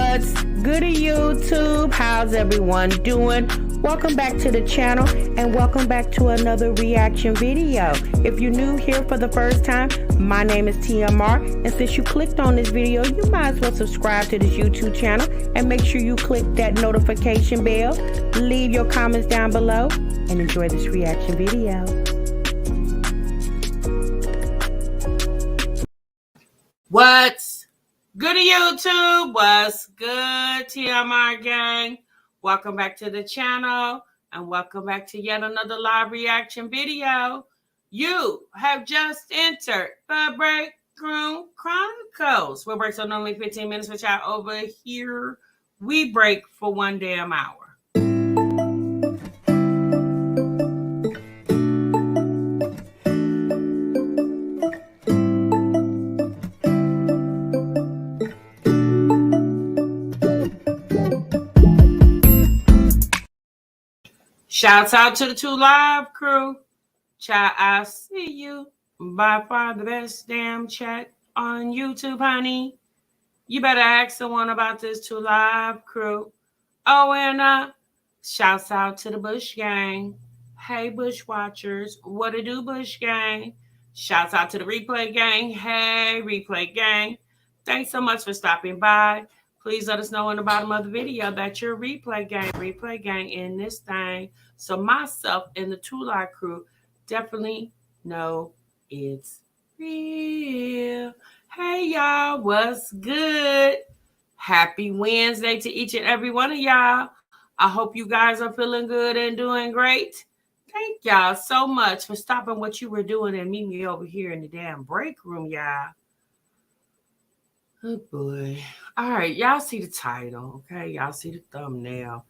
What's good YouTube? How's everyone doing? Welcome back to the channel and welcome back to another reaction video. If you're new here for the first time, my name is TMR, and since you clicked on this video, you might as well subscribe to this YouTube channel and make sure you click that notification bell. Leave your comments down below and enjoy this reaction video. What's good YouTube? What's good, TMR gang? Welcome back to the channel and welcome back to yet another live reaction video. You have just entered the Break Room Chronicles. We'll break so normally 15 minutes, which I over here we break for 1 damn hour. Shouts out to the 2 Live crew. Child, I see you. By far the best damn chat on YouTube, honey. You better ask someone about this 2 Live crew. Oh, and shouts out to the Bush Gang. Hey, Bush Watchers. What it do, Bush Gang? Shouts out to the Replay Gang. Hey, Replay Gang. Thanks so much for stopping by. Please let us know in the bottom of the video that you're Replay Gang in this thing. So myself and the 2 Live crew definitely know it's real. Hey, y'all. What's good? Happy Wednesday to each and every one of y'all. I hope you guys are feeling good and doing great. Thank y'all so much for stopping what you were doing and meeting me over here in the damn break room, y'all. Oh boy. All right, y'all see the title, okay? Y'all see the thumbnail.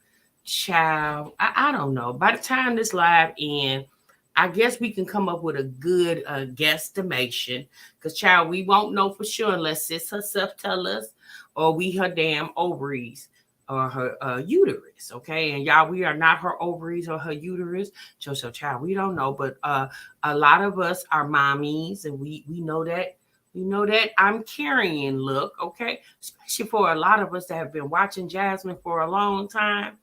Child, I don't know. By the time this live ends, I guess we can come up with a good guesstimation. Because, child, we won't know for sure unless sis herself tell us or we her damn ovaries or her uterus, okay? And, y'all, we are not her ovaries or her uterus. So, child, we don't know. But a lot of us are mommies, and we know that. You know that I'm carrying look, okay? Especially for a lot of us that have been watching Jasmine for a long time.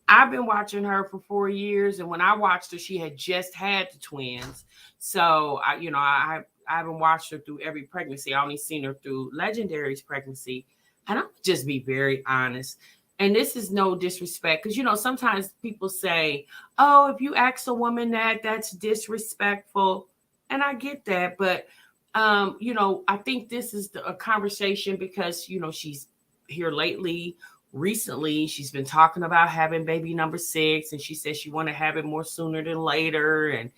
I've been watching her for 4 years, and when I watched her, she had just had the twins. So, I haven't watched her through every pregnancy. I only seen her through Legendary's pregnancy. And I'll just be very honest. And this is no disrespect, because, sometimes people say, oh, if you ask a woman that, that's disrespectful. And I get that, but I think this is a conversation because, she's here recently, she's been talking about having baby number 6, and she says she want to have it more sooner than later. And,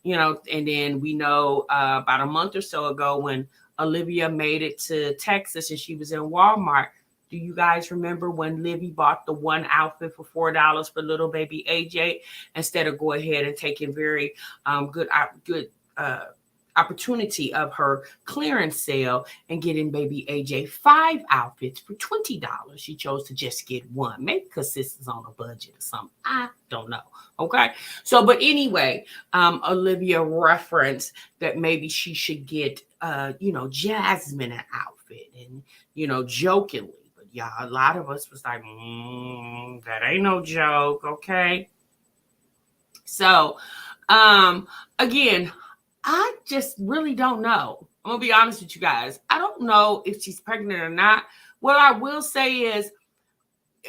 and then we know about a month or so ago when Olivia made it to Texas and she was in Walmart. Do you guys remember when Livy bought the one outfit for $4 for little baby AJ instead of go ahead and taking very good opportunity of her clearance sale and getting baby AJ 5 outfits for $20. She chose to just get one, maybe because this is on a budget or something. I don't know. Okay. So, but anyway, Olivia referenced that maybe she should get, Jasmine an outfit and, jokingly, but yeah, a lot of us was like, that ain't no joke. Okay. So, again, I just really don't know. I'm going to be honest with you guys. I don't know if she's pregnant or not. What I will say is,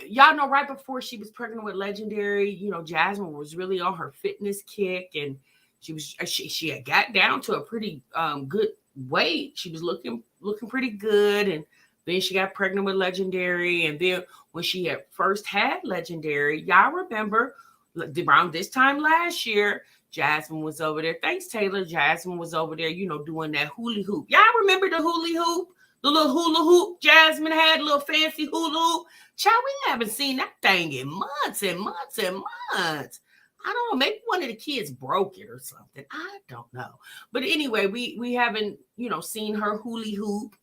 y'all know right before she was pregnant with Legendary, Jasmine was really on her fitness kick, and she had got down to a pretty good weight. She was looking pretty good, and then she got pregnant with Legendary, and then when she had first had Legendary, y'all remember around this time last year, Jasmine was over there. Thanks, Taylor. Jasmine was over there, doing that hula hoop. Y'all remember the hula hoop? The little hula hoop Jasmine had, a little fancy hula hoop. Child, we haven't seen that thing in months and months and months. I don't know. Maybe one of the kids broke it or something. I don't know. But anyway, we haven't, seen her hula hoop.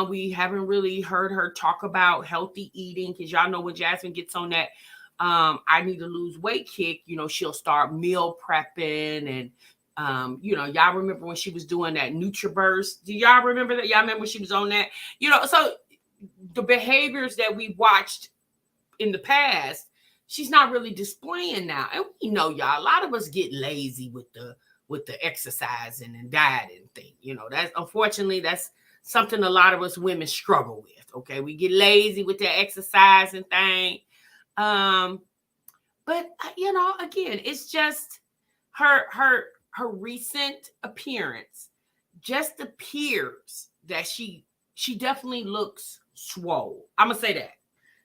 We haven't really heard her talk about healthy eating, because y'all know when Jasmine gets on that I need to lose weight kick, she'll start meal prepping. And y'all remember when she was doing that NutriBurst? Do y'all remember that? Y'all remember when she was on that? So the behaviors that we watched in the past, she's not really displaying now. And we know, y'all, a lot of us get lazy with the exercising and dieting thing. You know, that's unfortunately that's something a lot of us women struggle with. Okay, we get lazy with the exercising thing. But you know, again, it's just her recent appearance just appears that she definitely looks swole. I'm gonna say that.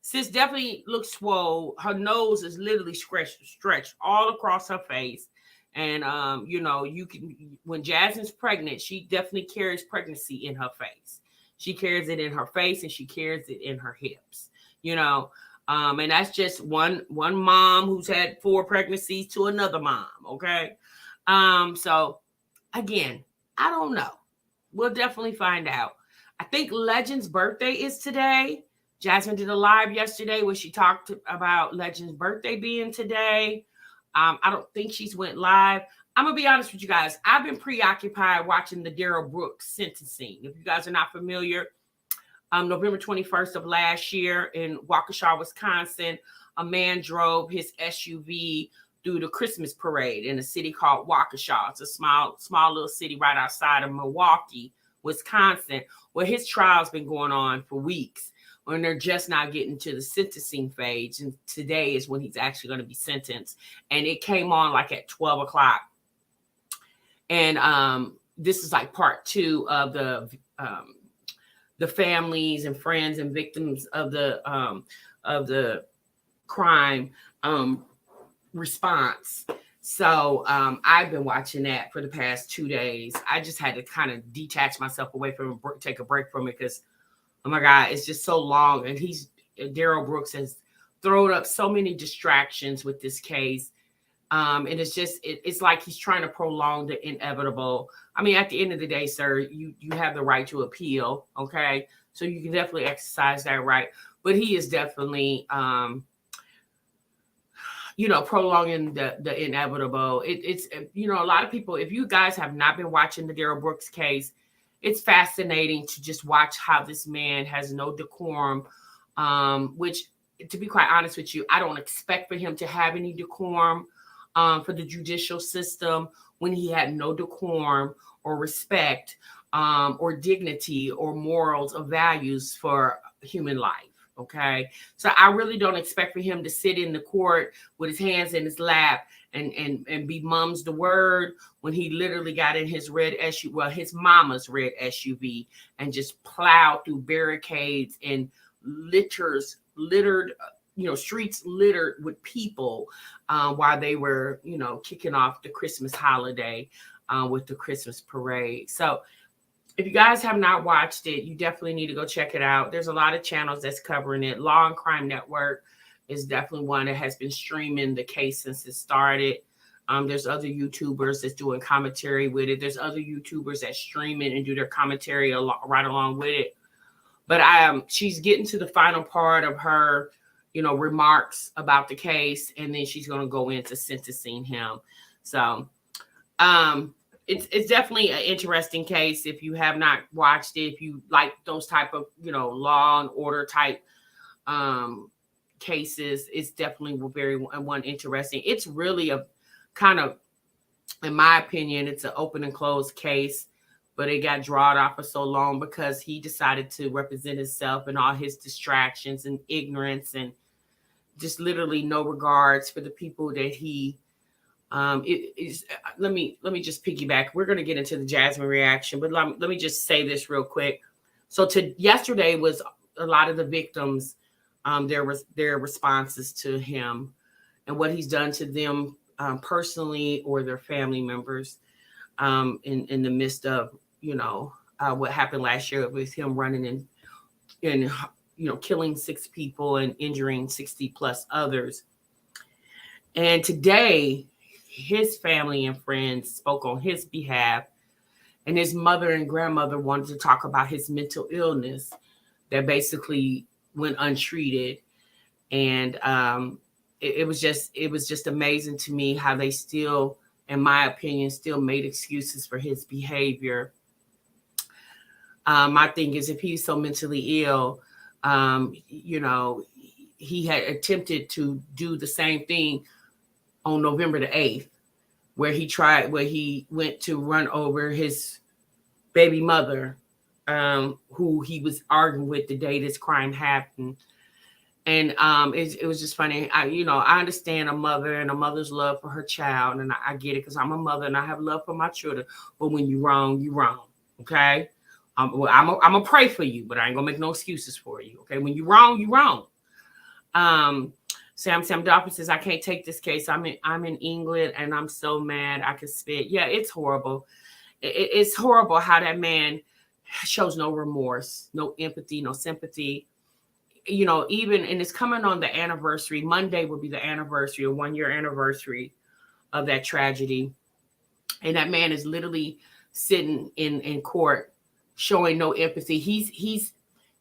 Sis definitely looks swole. Her nose is literally stretched all across her face. And you know, you can, when Jasmine's pregnant, she definitely carries pregnancy in her face. She carries it in her face and she carries it in her hips, you know. And that's just one mom who's had 4 pregnancies to another mom, okay? So again, I don't know. We'll definitely find out. I think Legend's birthday is today. Jasmine did a live yesterday where she talked about Legend's birthday being today. I don't think she's went live. I'm going to be honest with you guys. I've been preoccupied watching the Daryl Brooks sentencing. If you guys are not familiar, November 21st of last year in Waukesha, Wisconsin, a man drove his SUV through the Christmas parade in a city called Waukesha. It's a small little city right outside of Milwaukee, Wisconsin, where his trial's been going on for weeks. When they're just now getting to the sentencing phase. And today is when he's actually going to be sentenced. And it came on like at 12 o'clock. And this is like part 2 of the families and friends and victims of the crime response. So I've been watching that for the past 2 days. I just had to kind of detach myself away from it, take a break from it, because oh my God, it's just so long. And Daryl Brooks has thrown up so many distractions with this case. And it's just, it's like he's trying to prolong the inevitable. I mean, at the end of the day, sir, you have the right to appeal. Okay. So you can definitely exercise that right. But he is definitely, you know, prolonging the inevitable. It's, you know, a lot of people, if you guys have not been watching the Daryl Brooks case, it's fascinating to just watch how this man has no decorum, which, to be quite honest with you, I don't expect for him to have any decorum for the judicial system when he had no decorum or respect or dignity or morals or values for human life. Okay, so I really don't expect for him to sit in the court with his hands in his lap and be mums the word when he literally got in his red SUV, well, his mama's red SUV, and just plowed through barricades and littered, you know, streets littered with people while they were, you know, kicking off the Christmas holiday with the Christmas parade. So if you guys have not watched it, you definitely need to go check it out. There's a lot of channels that's covering it. Law and Crime Network is definitely one that has been streaming the case since it started. There's other YouTubers that's doing commentary with it. There's other YouTubers that stream it and do their commentary right along with it. But she's getting to the final part of her, you know, remarks about the case, and then she's going to go into sentencing him. So, it's definitely an interesting case. If you have not watched it, if you like those type of, you know, law and order type cases, it's definitely very one interesting. It's really a kind of, in my opinion, it's an open and closed case, but it got drawn out for so long because he decided to represent himself and all his distractions and ignorance and just literally no regards for the people that he let me just piggyback. We're going to get into the Jasmine reaction, but let me just say this real quick. So yesterday was a lot of the victims, their responses to him and what he's done to them personally or their family members in the midst of, you know, what happened last year with him running and you know, killing 6 people and injuring 60 plus others. And today, his family and friends spoke on his behalf, and his mother and grandmother wanted to talk about his mental illness that basically went untreated. And it was just amazing to me how they still, in my opinion, still made excuses for his behavior. My thing is, if he's so mentally ill, You know, he had attempted to do the same thing on November the 8th, where he went to run over his baby mother, who he was arguing with the day this crime happened. And it was just funny. I understand a mother and a mother's love for her child, and I get it because I'm a mother and I have love for my children. But when you're wrong, you're wrong. Okay, I'm gonna pray for you, but I ain't gonna make no excuses for you. Okay, when you're wrong, you're wrong. Sam Dolphin says, I can't take this case. I'm in England and I'm so mad I can spit. Yeah, it's horrible. It's horrible how that man shows no remorse, no empathy, no sympathy. Even, and it's coming on the anniversary. Monday will be the anniversary, a 1-year anniversary of that tragedy. And that man is literally sitting in court showing no empathy. He's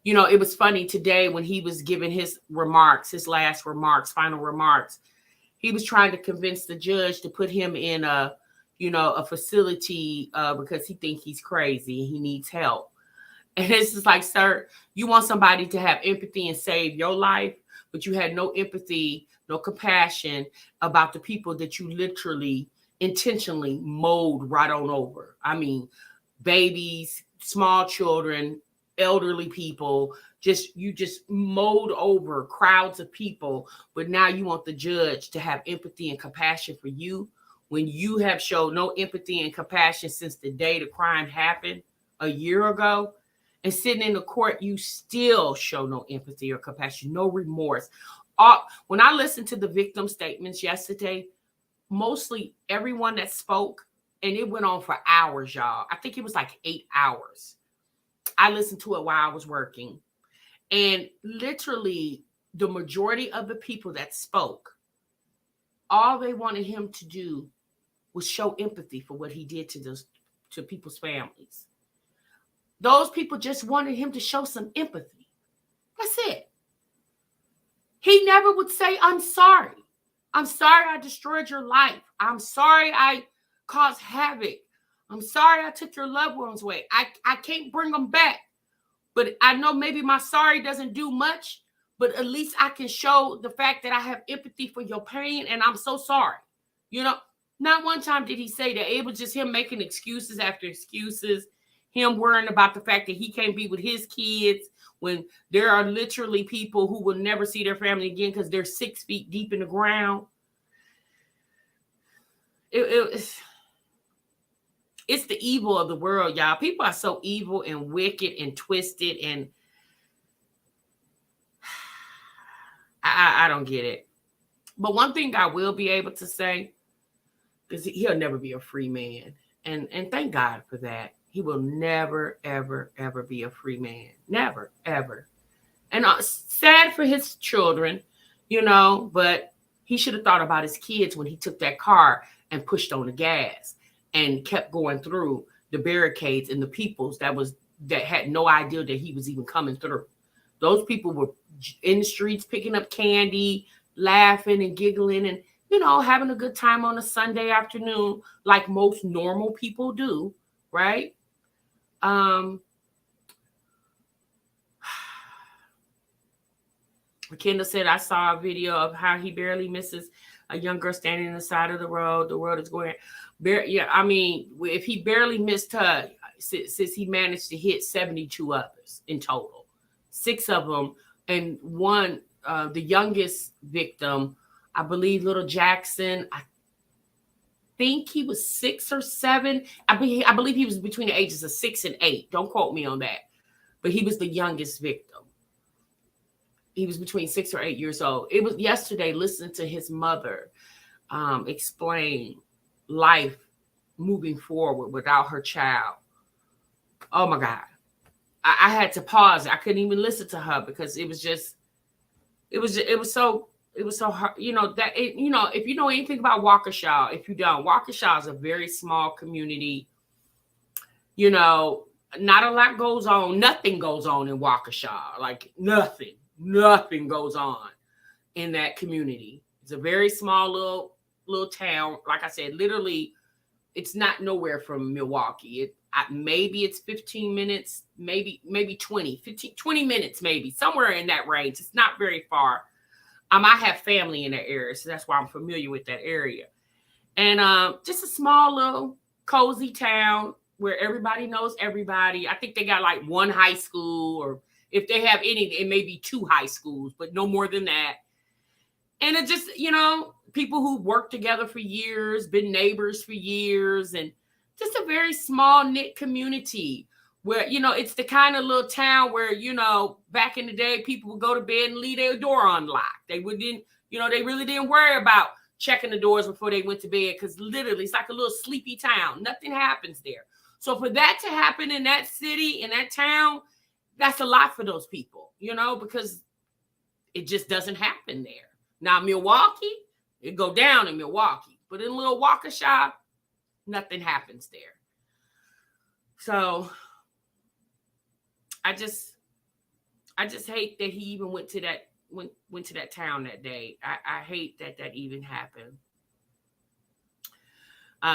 it was funny today when he was giving his final remarks. He was trying to convince the judge to put him in a facility because he thinks he's crazy and he needs help. And it's just like, sir, you want somebody to have empathy and save your life, but you had no empathy, no compassion about the people that you literally intentionally mowed right on over. I mean, babies, small children, elderly people, you just mowed over crowds of people. But now you want the judge to have empathy and compassion for you when you have showed no empathy and compassion since the day the crime happened a year ago. And sitting in the court, you still show no empathy or compassion, no remorse. When I listened to the victim statements yesterday, mostly everyone that spoke, and it went on for hours, y'all. I think it was like 8 hours. I listened to it while I was working. And literally, the majority of the people that spoke, all they wanted him to do was show empathy for what he did to people's families. Those people just wanted him to show some empathy. That's it. He never would say, I'm sorry. I'm sorry I destroyed your life. I'm sorry I caused havoc. I'm sorry I took your loved ones away. I can't bring them back. But I know maybe my sorry doesn't do much, but at least I can show the fact that I have empathy for your pain and I'm so sorry. Not one time did he say that. It was just him making excuses after excuses. Him worrying about the fact that he can't be with his kids when there are literally people who will never see their family again because they're 6 feet deep in the ground. It's the evil of the world, y'all. People are so evil and wicked and twisted, and I don't get it. But one thing I will be able to say is he'll never be a free man. And thank God for that. He will never, ever, ever be a free man. Never, ever. And sad for his children, but he should have thought about his kids when he took that car and pushed on the gas and kept going through the barricades and the peoples that had no idea that he was even coming through. Those people were in the streets picking up candy, laughing and giggling and, having a good time on a Sunday afternoon like most normal people do, right? Kendall said, I saw a video of how he barely misses a young girl standing on the side of the road. The world is going. Yeah, I mean, if he barely missed her, since he managed to hit 72 others in total, 6 of them, and one, the youngest victim, I believe, little Jackson. I think he was 6 or 7. I believe he was between the ages of 6 and 8. Don't quote me on that, but he was the youngest victim. He was between 6 or 8 years old. It was yesterday listening to his mother explain life moving forward without her child. Oh my God. I had to pause. I couldn't even listen to her because it was so hard. If you know anything about Waukesha, if you don't, Waukesha is a very small community. Not a lot goes on. Nothing goes on in Waukesha. Like nothing goes on in that community. It's a very small little town. Like I said, literally, it's not nowhere from Milwaukee. maybe it's 15 minutes, maybe 20 minutes, maybe somewhere in that range. It's not very far. I have family in that area, so that's why I'm familiar with that area. And just a small little cozy town where everybody knows everybody. I think they got like one high school, or if they have any, it may be 2 high schools, but no more than that. And it just, people who worked together for years, been neighbors for years, and just a very small knit community where, it's the kind of little town where, back in the day, people would go to bed and leave their door unlocked. They wouldn't, they really didn't worry about checking the doors before they went to bed, because literally it's like a little sleepy town. Nothing happens there. So for that to happen in that city, in that town, that's a lot for those people, because it just doesn't happen there. Now, Milwaukee, it go down in Milwaukee, but in little Waukesha, nothing happens there. So I just hate that he even went to that town that day. I hate that even happened.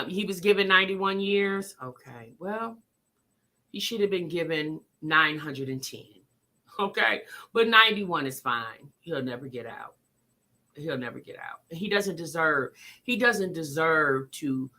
He was given 91 years. Okay, well, he should have been given 910. Okay, but 91 is fine. He'll never get out. He doesn't deserve to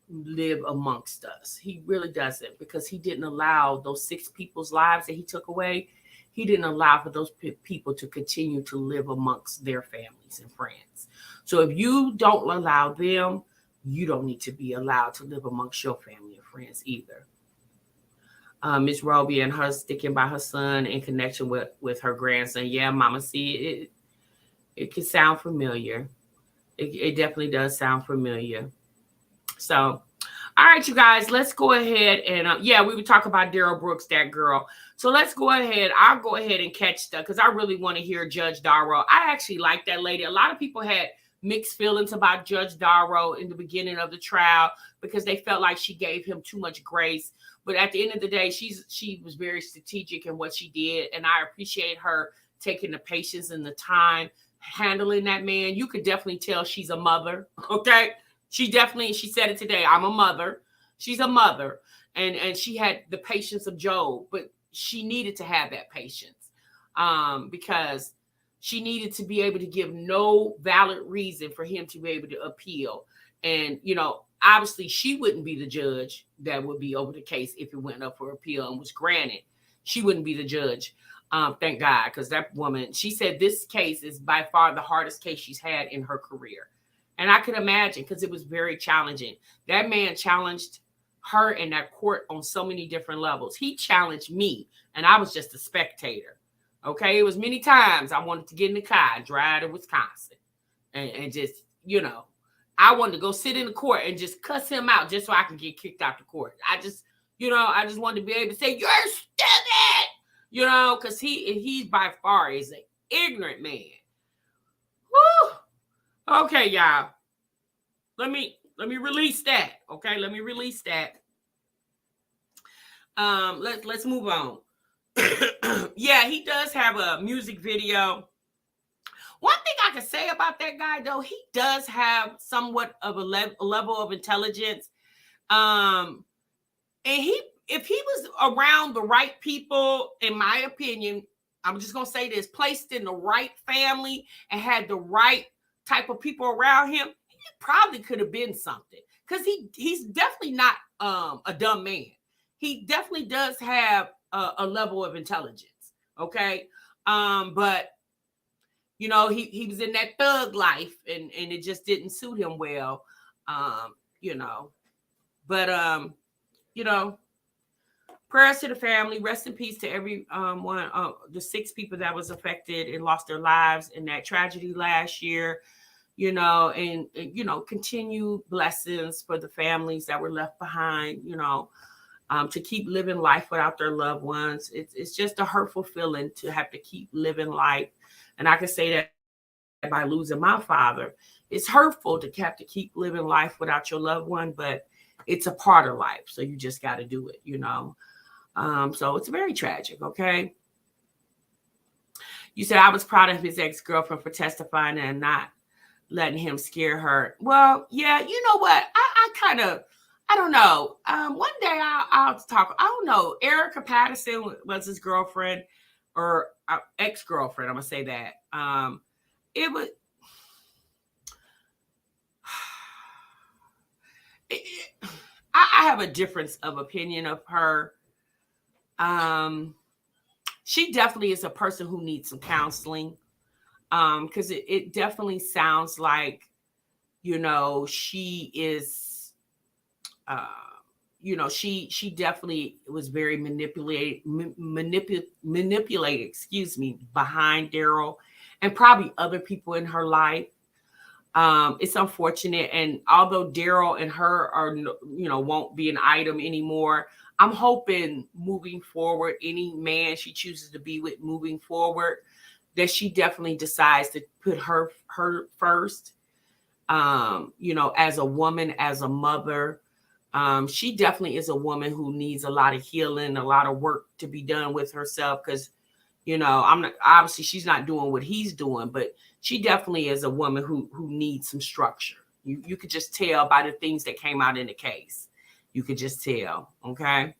live amongst us. He really doesn't, because he didn't allow those 6 people's lives that he took away. He didn't allow for those people to continue to live amongst their families and friends. So if you don't allow them, you don't need to be allowed to live amongst your family and friends either. Miss Roby and her sticking by her son in connection with her grandson. Yeah, Mama, see, it can sound familiar. It definitely does sound familiar. So, all right, you guys, let's go ahead and, we would talk about Daryl Brooks, that girl. So let's go ahead. I'll go ahead and catch stuff, because I really want to hear Judge Darrow. I actually like that lady. A lot of people had mixed feelings about Judge Darrow in the beginning of the trial, because they felt like she gave him too much grace. But at the end of the day, she was very strategic in what she did. And I appreciate her taking the patience and the time handling that man. You could definitely tell she's a mother. Okay. She said it today. I'm a mother. She's a mother. And she had the patience of Job, but she needed to have that patience because she needed to be able to give no valid reason for him to be able to appeal. And, obviously she wouldn't be the judge that would be over the case if it went up for appeal and was granted. She wouldn't be the judge. Thank God, because that woman, she said this case is by far the hardest case she's had in her career. And I could imagine, because it was very challenging. That man challenged her in that court on so many different levels. He challenged me, and I was just a spectator. Okay, it was many times I wanted to get in the car and drive to Wisconsin and just, I wanted to go sit in the court and just cuss him out just so I could get kicked out the court. I just wanted to be able to say, "You're stupid," because he's by far is an ignorant man. Woo! Okay, y'all. Let me release that. Okay, let me release that. Let's move on. Yeah, he does have a music video. One thing I can say about that guy, though, he does have somewhat of a level of intelligence. And if he was around the right people, in my opinion, I'm just going to say this, placed in the right family and had the right type of people around him, he probably could have been something. Because he's definitely not a dumb man. He definitely does have a level of intelligence. Okay. But he was in that thug life and it just didn't suit him well. But prayers to the family, rest in peace to every one of the 6 people that was affected and lost their lives in that tragedy last year, and continued blessings for the families that were left behind, to keep living life without their loved ones. It's just a hurtful feeling to have to keep living life. And I can say that by losing my father, it's hurtful to have to keep living life without your loved one, but it's a part of life. So you just got to do it, So it's very tragic. Okay. You said I was proud of his ex-girlfriend for testifying and not letting him scare her. Well, yeah, you know what? I don't know. One day I'll talk. I don't know. Erica Patterson was his girlfriend or ex-girlfriend. I'm gonna say that. It was. I have a difference of opinion of her. She definitely is a person who needs some counseling. Because it definitely sounds like, she is, she definitely was very manipulated, excuse me, behind Daryl and probably other people in her life. It's unfortunate. And although Daryl and her are, won't be an item anymore, I'm hoping moving forward, any man she chooses to be with moving forward, that she definitely decides to put her first, as a woman, as a mother. She definitely is a woman who needs a lot of healing, a lot of work to be done with herself. Because, I'm not, obviously she's not doing what he's doing, but she definitely is a woman who needs some structure. You could just tell by the things that came out in the case. You could just tell. Okay.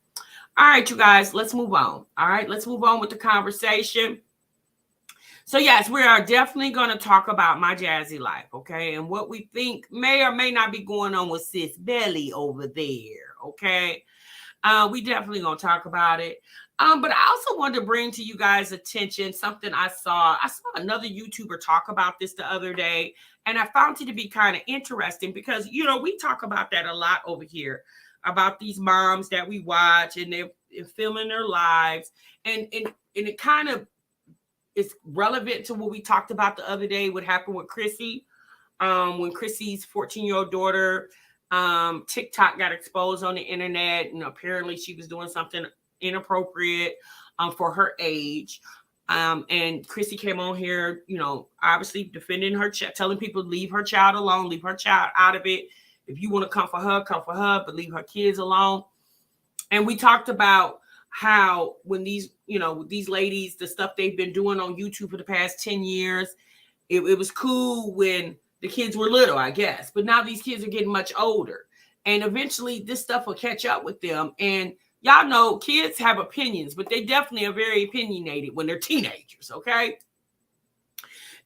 All right, you guys, let's move on. All right, let's move on with the conversation. So yes, we are definitely going to talk about my Jazzy Life, okay? And what we think may or may not be going on with Sis Belly over there, okay? We definitely going to talk about it. But I also wanted to bring to you guys' attention something I saw. I saw another YouTuber talk about this the other day, and I found it to be kind of interesting because, we talk about that a lot over here, about these moms that we watch and they're filming their lives. And it kind of is relevant to what we talked about the other day, what happened with Chrissy. When Chrissy's 14-year-old daughter, TikTok got exposed on the internet, and apparently she was doing something inappropriate for her age. And Chrissy came on here, obviously defending her, telling people to leave her child alone, leave her child out of it. If you want to come for her, but leave her kids alone. And we talked about how when these ladies, the stuff they've been doing on YouTube for the past 10 years, it was cool when the kids were little, I guess. But now these kids are getting much older. And eventually this stuff will catch up with them. And y'all know kids have opinions, but they definitely are very opinionated when they're teenagers, okay?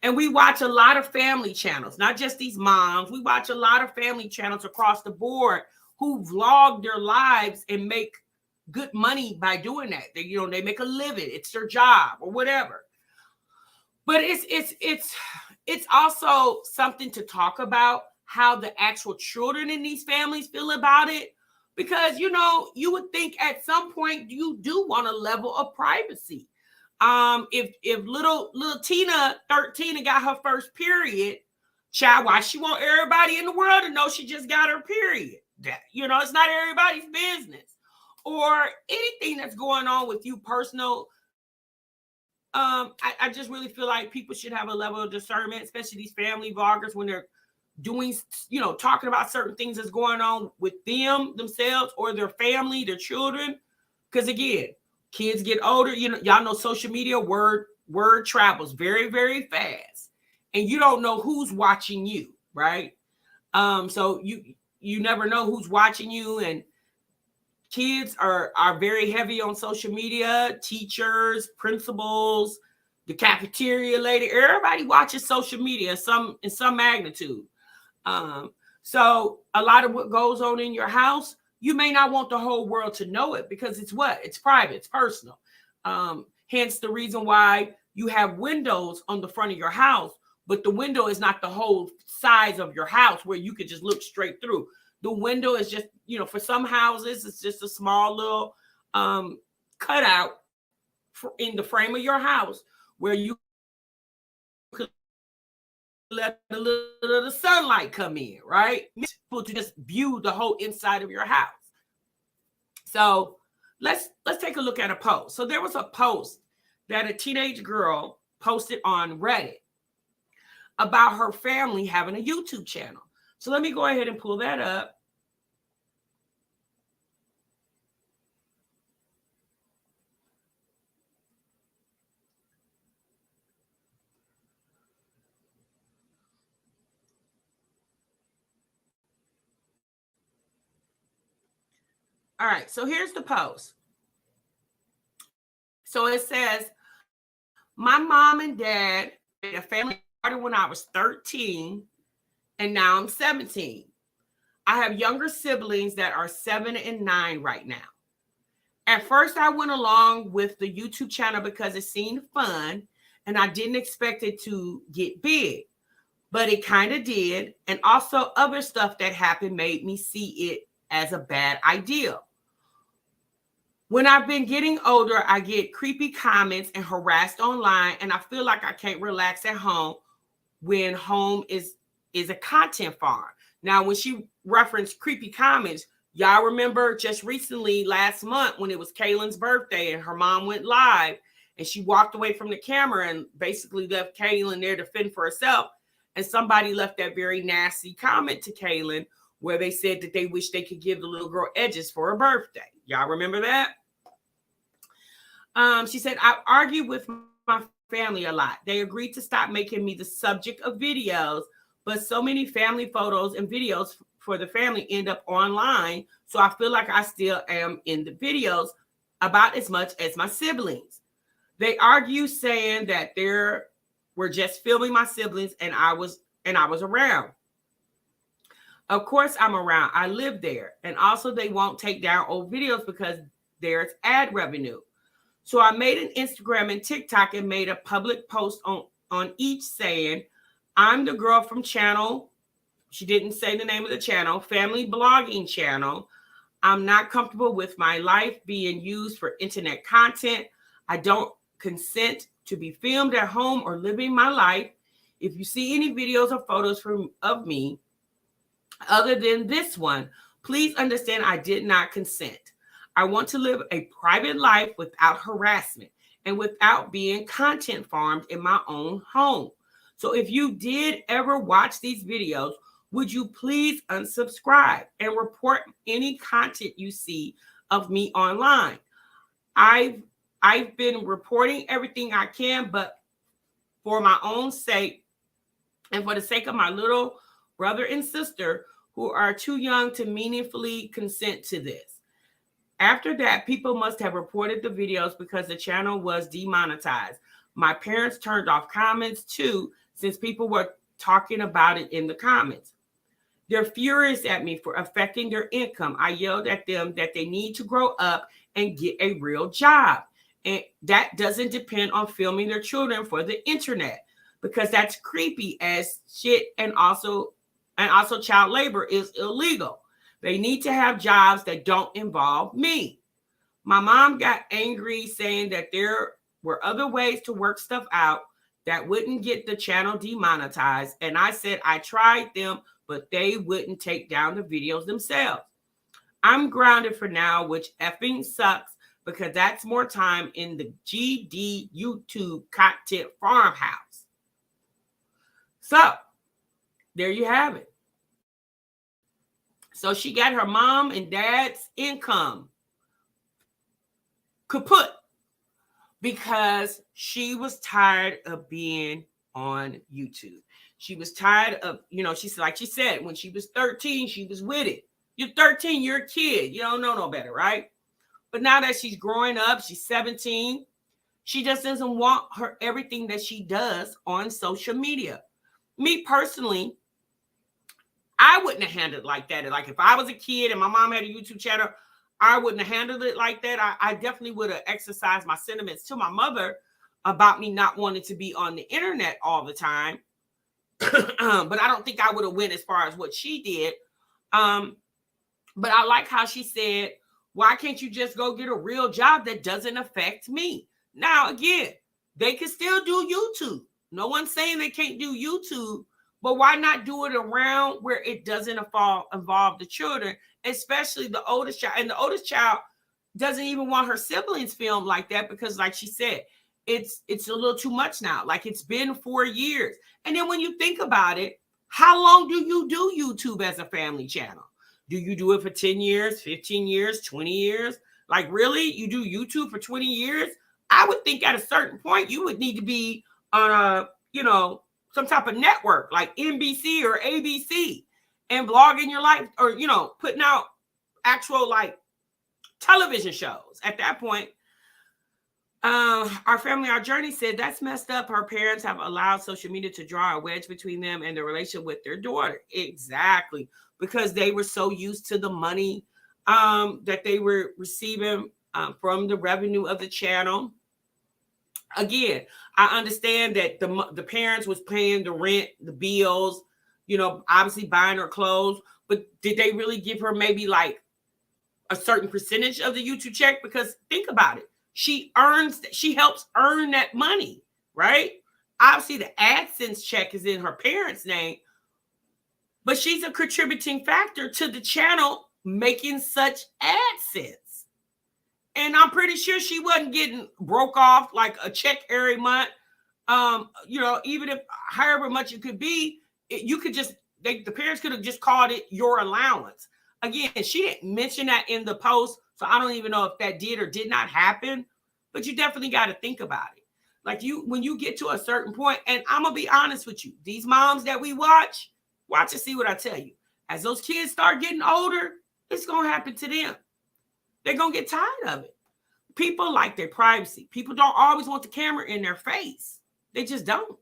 And we watch a lot of family channels, not just these moms. We watch a lot of family channels across the board who vlog their lives and make good money by doing that. They make a living. It's their job or whatever. But it's also something to talk about how the actual children in these families feel about it. Because, you would think at some point you do want a level of privacy. If little Tina, 13, got her first period, child, why she want everybody in the world to know she just got her period? It's not everybody's business. Or anything that's going on with you personal. I just really feel like people should have a level of discernment, especially these family vloggers, when they're doing, talking about certain things that's going on with themselves or their family, their children. Because again, kids get older, y'all know social media, word travels very, very fast. And you don't know who's watching you, right? So you never know who's watching you. And kids are very heavy on social media. Teachers, principals, the cafeteria lady, everybody watches social media in some magnitude. So a lot of what goes on in your house, you may not want the whole world to know it because it's private, it's personal. Hence the reason why you have windows on the front of your house, but the window is not the whole size of your house where you could just look straight through. The window is just, for some houses, it's just a small little cutout in the frame of your house where you could let a little of the sunlight come in, right? To just view the whole inside of your house. So let's take a look at a post. So there was a post that a teenage girl posted on Reddit about her family having a YouTube channel. So let me go ahead and pull that up. All right, so here's the post. So it says, my mom and dad made a family started when I was 13, and now I'm 17. I have younger siblings that are 7 and 9 right now. At first, I went along with the YouTube channel because it seemed fun, and I didn't expect it to get big, but it kind of did. And also other stuff that happened made me see it as a bad idea. When I've been getting older, I get creepy comments and harassed online, and I feel like I can't relax at home when home is a content farm. Now, when she referenced creepy comments, y'all remember just recently last month when it was Kaylin's birthday and her mom went live and she walked away from the camera and basically left Kaylin there to fend for herself. And somebody left that very nasty comment to Kaylin where they said that they wish they could give the little girl edges for her birthday. Y'all remember that? She said, I argue with my family a lot. They agreed to stop making me the subject of videos, but so many family photos and videos for the family end up online. So I feel like I still am in the videos about as much as my siblings. They argue saying that we're just filming my siblings and I was around. Of course I'm around. I live there. And also they won't take down old videos because there's ad revenue. So I made an Instagram and TikTok and made a public post on each saying, I'm the girl from channel. She didn't say the name of the channel, family blogging channel. I'm not comfortable with my life being used for internet content. I don't consent to be filmed at home or living my life. If you see any videos or photos of me other than this one, please understand I did not consent. I want to live a private life without harassment and without being content farmed in my own home. So if you did ever watch these videos, would you please unsubscribe and report any content you see of me online? I've been reporting everything I can, but for my own sake and for the sake of my little brother and sister who are too young to meaningfully consent to this. After that, people must have reported the videos because the channel was demonetized. My parents turned off comments too, since people were talking about it in the comments. They're furious at me for affecting their income. I yelled at them that they need to grow up and get a real job. And that doesn't depend on filming their children for the internet, because that's creepy as shit. And also child labor is illegal. They need to have jobs that don't involve me. My mom got angry saying that there were other ways to work stuff out that wouldn't get the channel demonetized. And I said I tried them, but they wouldn't take down the videos themselves. I'm grounded for now, which effing sucks because that's more time in the GD YouTube content farmhouse. So there you have it. So she got her mom and dad's income kaput because she was tired of being on YouTube. She was tired of, she said, when she was 13, she was with it. You're 13, you're a kid. You don't know no better, right? But now that she's growing up, she's 17, she just doesn't want everything that she does on social media. Me personally, I wouldn't have handled it like that. Like if I was a kid and my mom had a YouTube channel, I wouldn't have handled it like that. I definitely would have exercised my sentiments to my mother about me not wanting to be on the internet all the time. But I don't think I would have went as far as what she did. But I like how she said, why can't you just go get a real job that doesn't affect me? Now, again, they can still do YouTube. No one's saying they can't do YouTube. But why not do it around where it doesn't involve the children, especially the oldest child? And the oldest child doesn't even want her siblings filmed like that because, like she said, it's a little too much now. Like it's been 4 years. And then when you think about it, how long do you do YouTube as a family channel? Do you do it for 10 years, 15 years, 20 years? Like really? You do YouTube for 20 years? I would think at a certain point you would need to be on some type of network like NBC or ABC and vlogging your life or, putting out actual like television shows. At that point, our family, our journey said that's messed up. Her parents have allowed social media to draw a wedge between them and the relationship with their daughter. Exactly. Because they were so used to the money that they were receiving from the revenue of the channel. Again, I understand that the parents was paying the rent, the bills, obviously buying her clothes, but did they really give her maybe like a certain percentage of the YouTube check? Because think about it. She helps earn that money, right? Obviously, the AdSense check is in her parents' name, but she's a contributing factor to the channel making such AdSense. And I'm pretty sure she wasn't getting broke off like a check every month. Even if however much it could be, the parents could have just called it your allowance. Again, she didn't mention that in the post, so I don't even know if that did or did not happen, but you definitely got to think about it. Like when you get to a certain point, and I'm going to be honest with you, these moms that we watch and see what I tell you. As those kids start getting older, it's going to happen to them. They're going to get tired of it. People like their privacy. People don't always want the camera in their face. They just don't.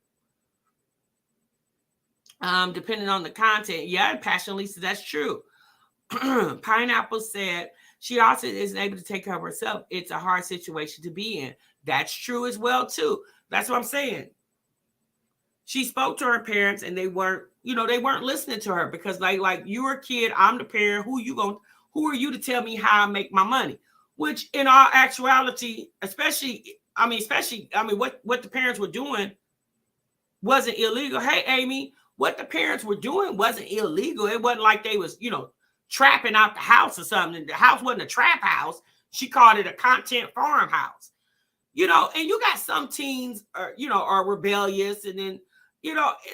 Depending on the content. Yeah, Passion Lisa, that's true. Pineapple said she also isn't able to take care of herself. It's a hard situation to be in. That's true as well, too. That's what I'm saying. She spoke to her parents and they weren't listening to her because like you're a kid, I'm the parent. Who are you to tell me how I make my money? Which in all actuality, especially what the parents were doing wasn't illegal. Hey, Amy, what the parents were doing wasn't illegal. It wasn't like they was, trapping out the house or something. The house wasn't a trap house. She called it a content farmhouse. And you got some teens are rebellious. And then,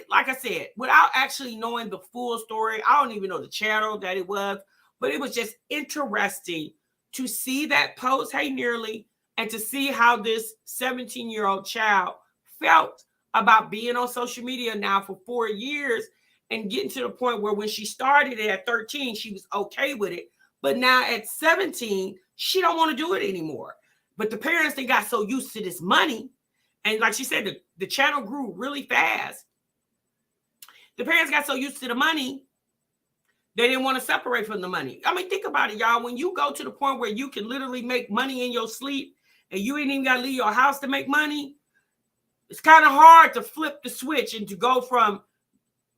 like I said, without actually knowing the full story, I don't even know the channel that it was, but it was just interesting to see that post, Hey Nearly, and to see how this 17-year-old child felt about being on social media now for 4 years and getting to the point where when she started it at 13, she was okay with it. But now at 17, she don't want to do it anymore. But the parents, they got so used to this money. And like she said, the channel grew really fast. The parents got so used to the money, they didn't want to separate from the money. I mean, think about it, y'all. When you go to the point where you can literally make money in your sleep and you ain't even got to leave your house to make money, it's kind of hard to flip the switch and to go from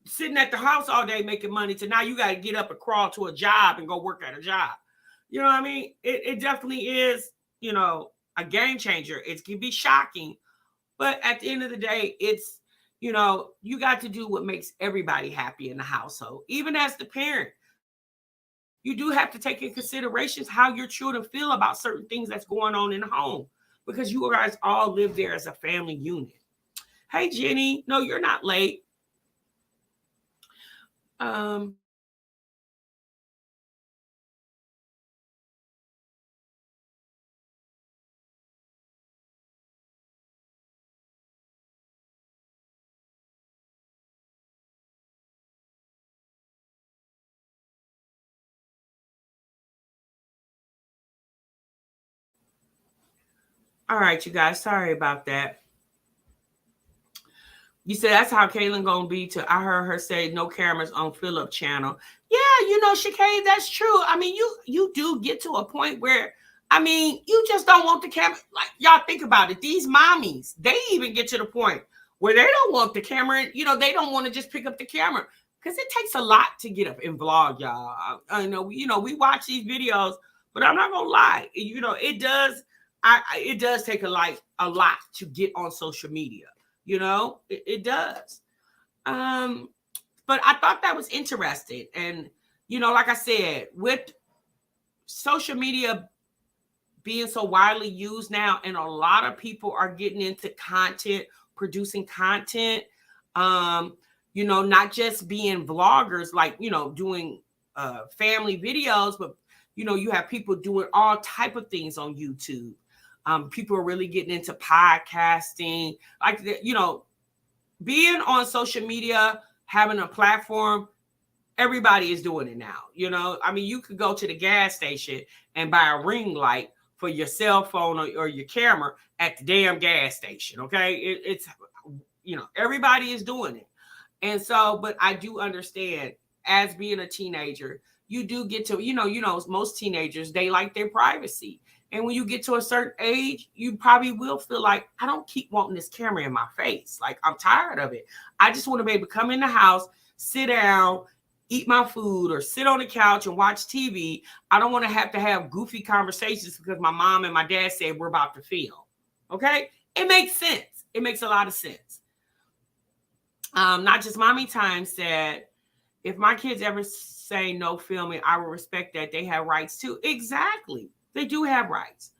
sitting at the house all day making money to now you got to get up and crawl to a job and go work at a job. You know what I mean? It definitely is, a game changer. It can be shocking, but at the end of the day, it's, you got to do what makes everybody happy in the household. Even as the parent, you do have to take in consideration how your children feel about certain things that's going on in the home, because you guys all live there as a family unit. Hey, Jenny. No, you're not late. All right, you guys. Sorry about that. You said that's how Kaylin gonna be to. I heard her say no cameras on Phillip channel. Yeah, Chicane, that's true. I mean, you do get to a point where, you just don't want the camera. Like, y'all think about it. These mommies, they even get to the point where they don't want the camera. They don't want to just pick up the camera because it takes a lot to get up and vlog, y'all. I know, we watch these videos, but I'm not gonna lie. It does. It does take a lot to get on social media. It does. But I thought that was interesting. And, like I said, with social media being so widely used now, and a lot of people are getting into content, producing content, not just being vloggers, like, doing family videos, but, you have people doing all type of things on YouTube. People are really getting into podcasting, being on social media, having a platform Everybody is doing it now. You know, I mean, you could go to the gas station and buy a ring light for your cell phone or your camera at the damn gas station. Okay. It's, you know, everybody is doing it. And so, but I do understand, as being a teenager, you do get to, you know, most teenagers, they like their privacy. And when you get to a certain age, you probably will feel like, I don't keep wanting this camera in my face. Like, I'm tired of it. I just want to be able to come in the house, sit down, eat my food, or sit on the couch and watch TV. I don't want to have goofy conversations because my mom and my dad said we're about to film. Okay? It makes sense. It makes a lot of sense. Not just Mommy Time said, if my kids ever say no filming, I will respect that. They have rights too. Exactly. They do have rights.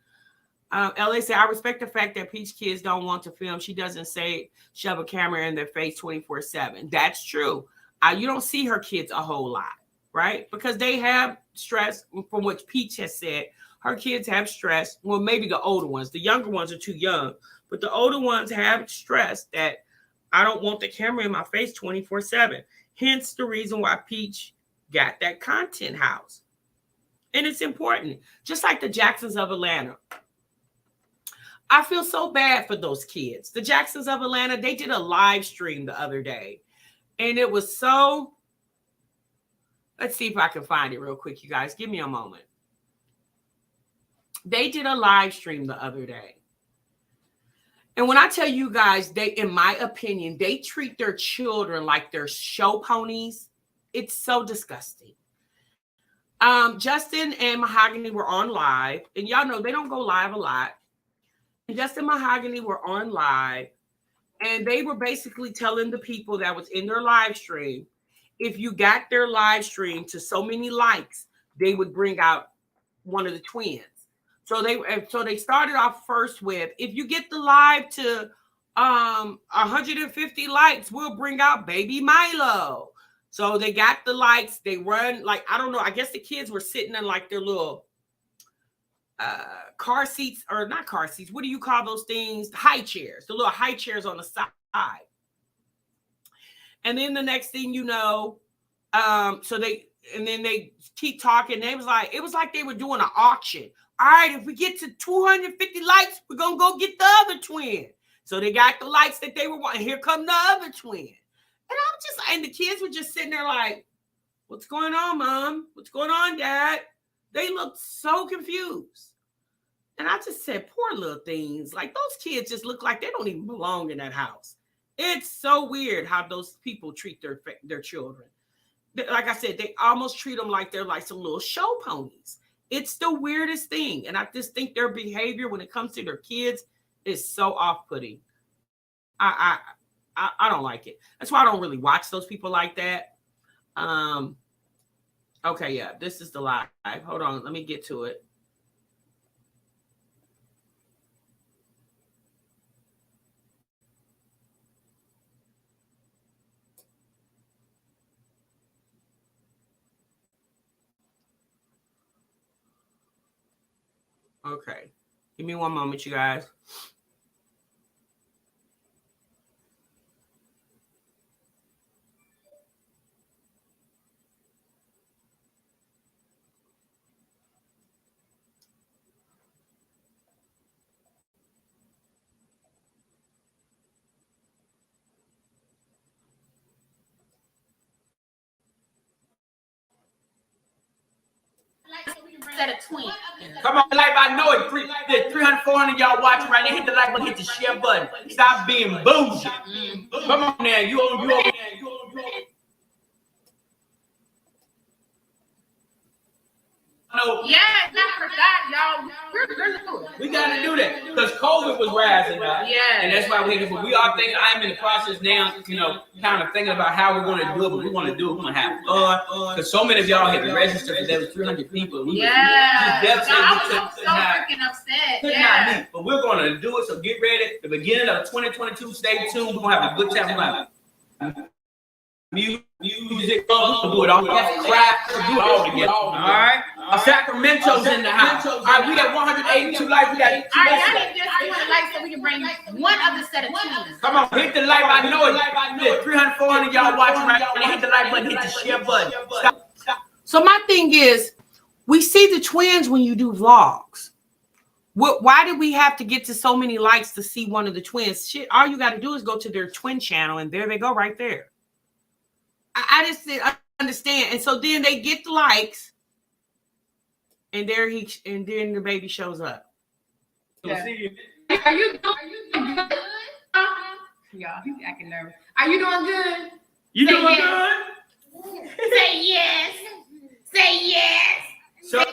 LA said, I respect the fact that Peach kids don't want to film. She doesn't say shove a camera in their face 24/7. That's true. You don't see her kids a whole lot, right? Because they have stress, from what Peach has said. Her kids have stress. Well, maybe the older ones. The younger ones are too young. But the older ones have stress that I don't want the camera in my face 24/7. Hence the reason why Peach got that content house. And it's important. Just like the Jacksons of Atlanta. I feel so bad for those kids. The Jacksons of Atlanta, they did a live stream the other day. And it was so, let's see if I can find it real quick, you guys. Give me a moment. They did a live stream the other day. And when I tell you guys, they, in my opinion, they treat their children like they're show ponies. It's so disgusting. Justin and Mahogany were on live. And y'all know they don't go live a lot. And Justin and Mahogany were on live. And they were basically telling the people that was in their live stream, if you got their live stream to so many likes, they would bring out one of the twins. So they started off first with, if you get the live to 150 likes, we'll bring out baby Milo. So they got the likes. They run, like, I don't know. I guess the kids were sitting in like their little car seats, or not car seats. What do you call those things? High chairs, the little high chairs on the side. And then the next thing you know, then they keep talking. It was like they were doing an auction. All right, if we get to 250 likes, we're going to go get the other twin. So they got the likes that they were wanting. Here come the other twin. And the kids were just sitting there like, what's going on, Mom? What's going on, Dad? They looked so confused. And I just said, poor little things. Like, those kids just look like they don't even belong in that house. It's so weird how those people treat their children. Like I said, they almost treat them like they're like some little show ponies. It's the weirdest thing. And I just think their behavior when it comes to their kids is so off-putting. I don't like it. That's why I don't really watch those people like that. Okay, yeah, this is the live. Hold on, let me get to it. Okay, give me one moment, you guys. Set a twin. Come on, like I know it. 300, 400 y'all watching right now. Hit the like button, hit the share button. Stop being bougie. Come on now, you over there. Yeah, not for that, y'all. We're gonna do it. We gotta do that because COVID was rising up. Yeah, and that's why we. But we are thinking. I'm in the process now. Kind of thinking about how we're going to do it. But we want to do it. We're going to have fun because so many of y'all had registered. There was 300 people. I was so freaking upset. Yeah, but we're going to do it. So get ready. The beginning of 2022. Stay tuned. We're going to have a good time. Music, we'll do it all. Craft, we'll do it all together. All right. Sacramento's in the house. All right, we got 182 likes. We got. I need this one. that like so we can bring one other set of twins. Come on, hit the like. I know it. 300, 400 y'all watching right now. Hit the like button, hit the share button. Stop. So my thing is, we see the twins when you do vlogs. Why did we have to get to so many likes to see one of the twins? Shit, all you got to do is go to their twin channel, and there they go right there. I just didn't understand. And so then they get the likes, and then the baby shows up. Yeah. Are you doing good? Y'all, he's acting nervous. Are you doing good? You Say doing yes. good? Say yes. Say yes. So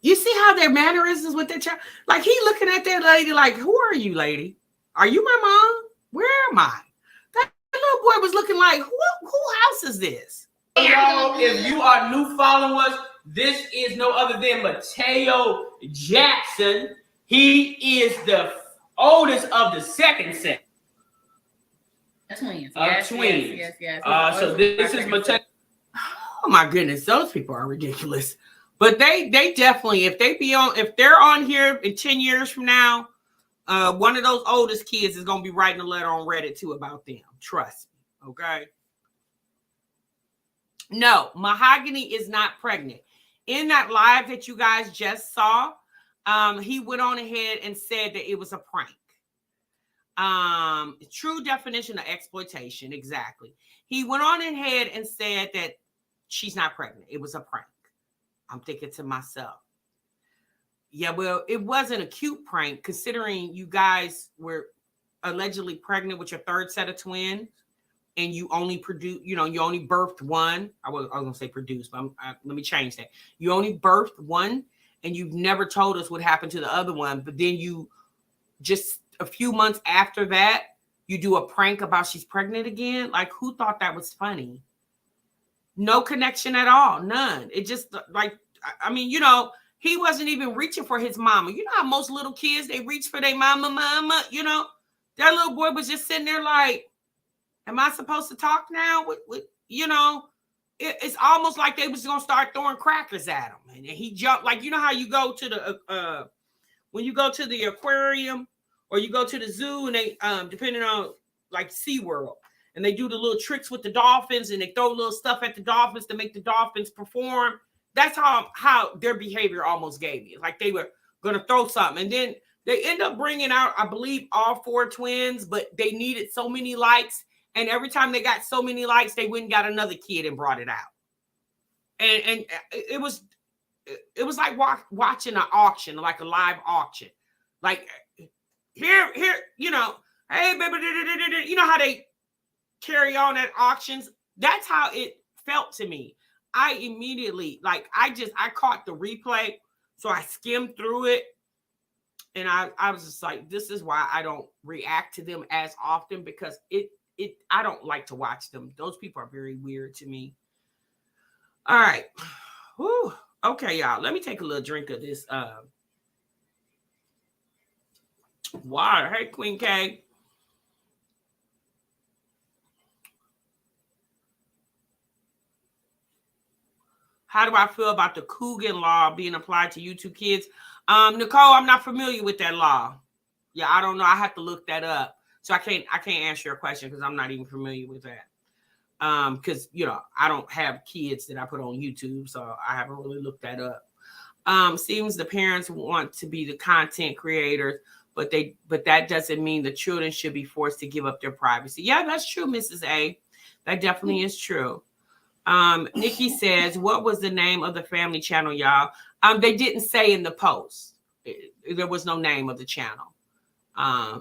You see how their mannerisms with their child? Like, he looking at that lady like, who are you, lady? Are you my mom? Where am I? That little boy was looking like, who house is this? y'all, if you are new followers, this is no other than Mateo Jackson. He is the oldest of the second set. Twins. Twins. Yes. So this is Mateo. Oh my goodness, those people are ridiculous. But they definitely, if they're on here in 10 years from now, one of those oldest kids is gonna be writing a letter on Reddit too about them. Trust me. Okay. No, Mahogany is not pregnant. In that live that you guys just saw, he went on ahead and said that it was a prank. True definition of exploitation, exactly. He went on ahead and said that she's not pregnant. It was a prank. I'm thinking to myself, yeah, well, it wasn't a cute prank considering you guys were allegedly pregnant with your third set of twins, and you only you only birthed one. I was gonna say produced, but let me change that. You only birthed one, and you've never told us what happened to the other one. But then you just a few months after that, you do a prank about she's pregnant again. Like, who thought that was funny? No connection at all. None. It just like, I mean, he wasn't even reaching for his mama. You know how most little kids, they reach for their mama, that little boy was just sitting there like, am I supposed to talk now? It's almost like they was going to start throwing crackers at him. And he jumped, like, you know how you go to the, when you go to the aquarium or you go to the zoo and they, depending on like SeaWorld, and they do the little tricks with the dolphins and they throw little stuff at the dolphins to make the dolphins perform. That's how their behavior almost gave me. Like they were going to throw something. And then they end up bringing out, I believe, all 4 twins, but they needed so many likes. And every time they got so many likes, they went and got another kid and brought it out. And it was like watching an auction, like a live auction. Like here, hey, baby, you know how they carry on at auctions? That's how it felt to me. I immediately, like, I caught the replay, so I skimmed through it, and I was just like, this is why I don't react to them as often, because I don't like to watch them. Those people are very weird to me. All right. Whew. Okay, y'all. Let me take a little drink of this water. Hey, Queen K. How do I feel about the Coogan law being applied to YouTube kids? Nicole, I'm not familiar with that law. Yeah, I don't know. I have to look that up. So I can't answer your question because I'm not even familiar with that. Because I don't have kids that I put on YouTube, so I haven't really looked that up. Seems the parents want to be the content creators, but that doesn't mean the children should be forced to give up their privacy. Yeah, that's true, Mrs. A. That definitely is true. Nikki says, what was the name of the family channel, y'all? They didn't say in the post. There was no name of the channel.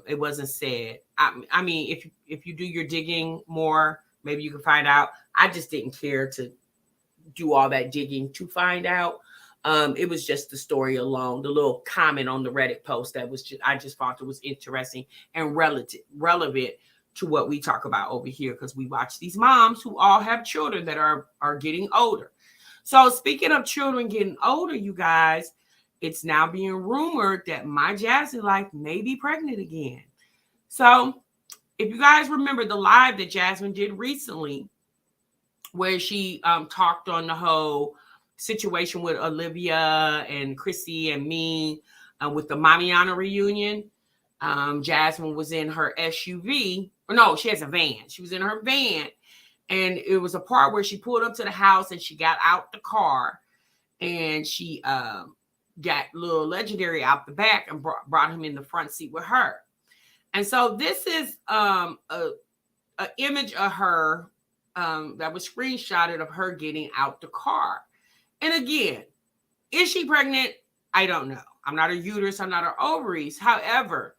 It wasn't said. I mean, if you do your digging more, maybe you can find out. I just didn't care to do all that digging to find out. It was just the story alone, the little comment on the Reddit post that was I just thought it was interesting and relevant to what we talk about over here, because we watch these moms who all have children that are getting older. So speaking of children getting older, you guys, it's now being rumored that my Jazzy Life may be pregnant again. So if you guys remember the live that Jasmine did recently, where she talked on the whole situation with Olivia and Chrissy and me with the Mamiana reunion, Jasmine was in her SUV. Or no, she has a van. She was in her van. And it was a part where she pulled up to the house and she got out the car and she got little Legendary out the back and brought him in the front seat with her. And so this is an image of her that was screenshotted of her getting out the car. And again, is she pregnant? I don't know. I'm not her uterus. I'm not her ovaries. However,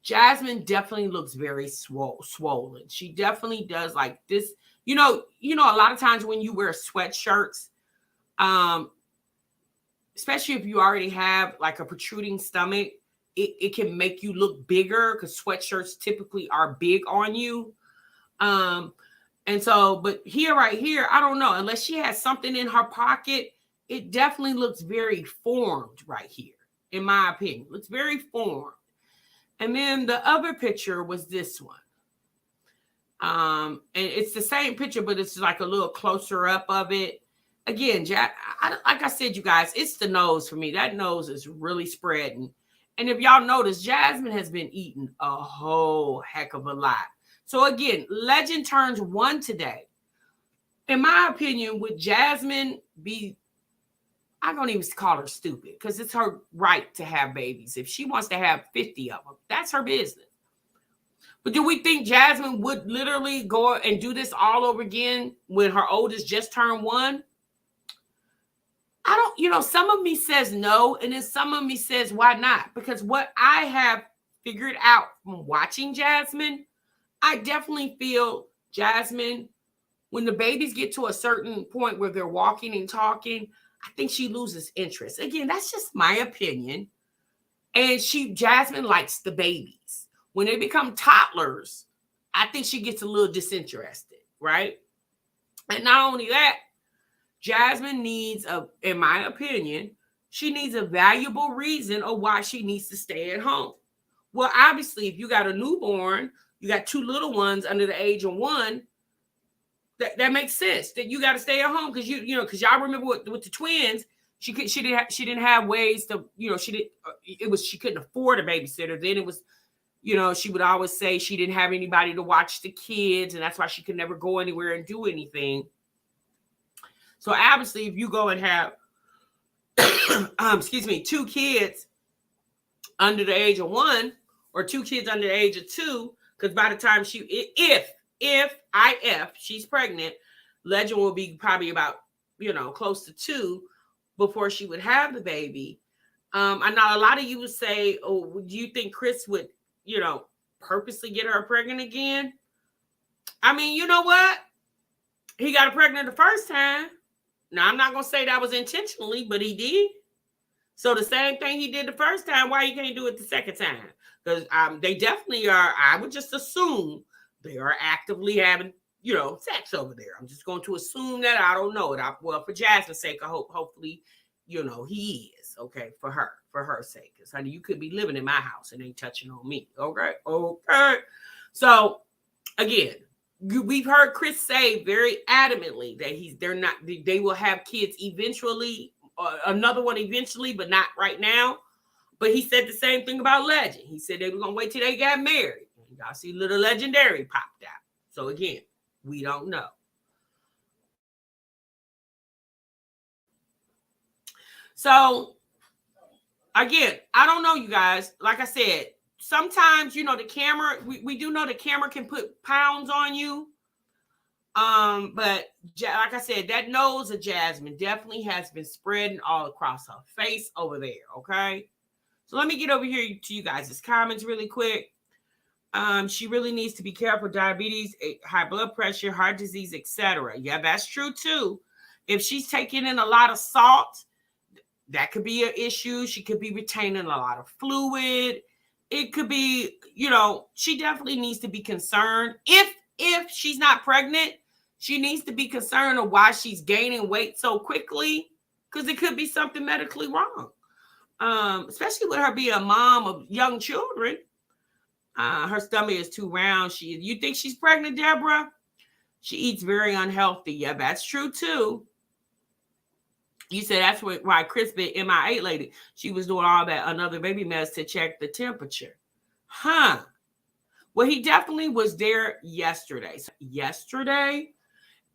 Jasmine definitely looks very swollen. She definitely does like this. You know, a lot of times when you wear sweatshirts, especially if you already have like a protruding stomach, it can make you look bigger because sweatshirts typically are big on you. And so, but right here, I don't know, unless she has something in her pocket, it definitely looks very formed right here, in my opinion. It looks very formed. And then the other picture was this one. And it's the same picture, but it's like a little closer up of it. Again, like I said, you guys, it's the nose for me. That nose is really spreading. And if y'all notice, Jasmine has been eating a whole heck of a lot. So again, Legend turns 1 today. In my opinion, would Jasmine be, I don't even call her stupid because it's her right to have babies. If she wants to have 50 of them, that's her business. But do we think Jasmine would literally go and do this all over again when her oldest just turned 1? I don't, some of me says no, and then some of me says, why not? Because what I have figured out from watching Jasmine, I definitely feel Jasmine, when the babies get to a certain point where they're walking and talking, I think she loses interest. Again, that's just my opinion. And Jasmine likes the babies. When they become toddlers, I think she gets a little disinterested, right? And not only that, Jasmine needs, in my opinion, she needs a valuable reason of why she needs to stay at home. Well, obviously, if you got a newborn, you got 2 little ones under the age of 1, that makes sense that you got to stay at home because because y'all remember with the twins, she didn't have ways to, she couldn't afford a babysitter. Then it was, she would always say she didn't have anybody to watch the kids, and that's why she could never go anywhere and do anything. So obviously, if you go and have, 2 kids under the age of 1 or 2 kids under the age of 2, because by the time if she's pregnant, Legend will be probably about, close to 2 before she would have the baby. I know a lot of you would say, oh, do you think Chris would, purposely get her pregnant again? I mean, you know what? He got her pregnant the first time. Now, I'm not going to say that was intentionally, but he did. So the same thing he did the first time, why you can't do it the second time? Because they definitely are, I would just assume they are actively having, sex over there. I'm just going to assume that. I don't know it. Well, for Jasmine's sake, I hopefully, he is, okay, for her sake. Because, honey, you could be living in my house and ain't touching on me, okay? So, again, we've heard Chris say very adamantly that they will have kids eventually, another one eventually, but not right now. But he said the same thing about Legend. He said they were going to wait till they got married. Y'all see little Legendary popped out. So again, we don't know. So again, I don't know, you guys. Like I said, sometimes, the camera, we do know the camera can put pounds on you. But like I said, that nose of Jasmine definitely has been spreading all across her face over there, okay? So let me get over here to you guys' comments really quick. She really needs to be careful. Diabetes, high blood pressure, heart disease, etc. Yeah, that's true too. If she's taking in a lot of salt, that could be an issue. She could be retaining a lot of fluid. It could be, she definitely needs to be concerned. If she's not pregnant, she needs to be concerned of why she's gaining weight so quickly, because it could be something medically wrong. Especially with her being a mom of young children. Her stomach is too round. You think she's pregnant, Deborah? She eats very unhealthy. Yeah, that's true too. You said that's why Chris been MIA lady. She was doing all that another baby meds to check the temperature. Huh. Well, he definitely was there yesterday.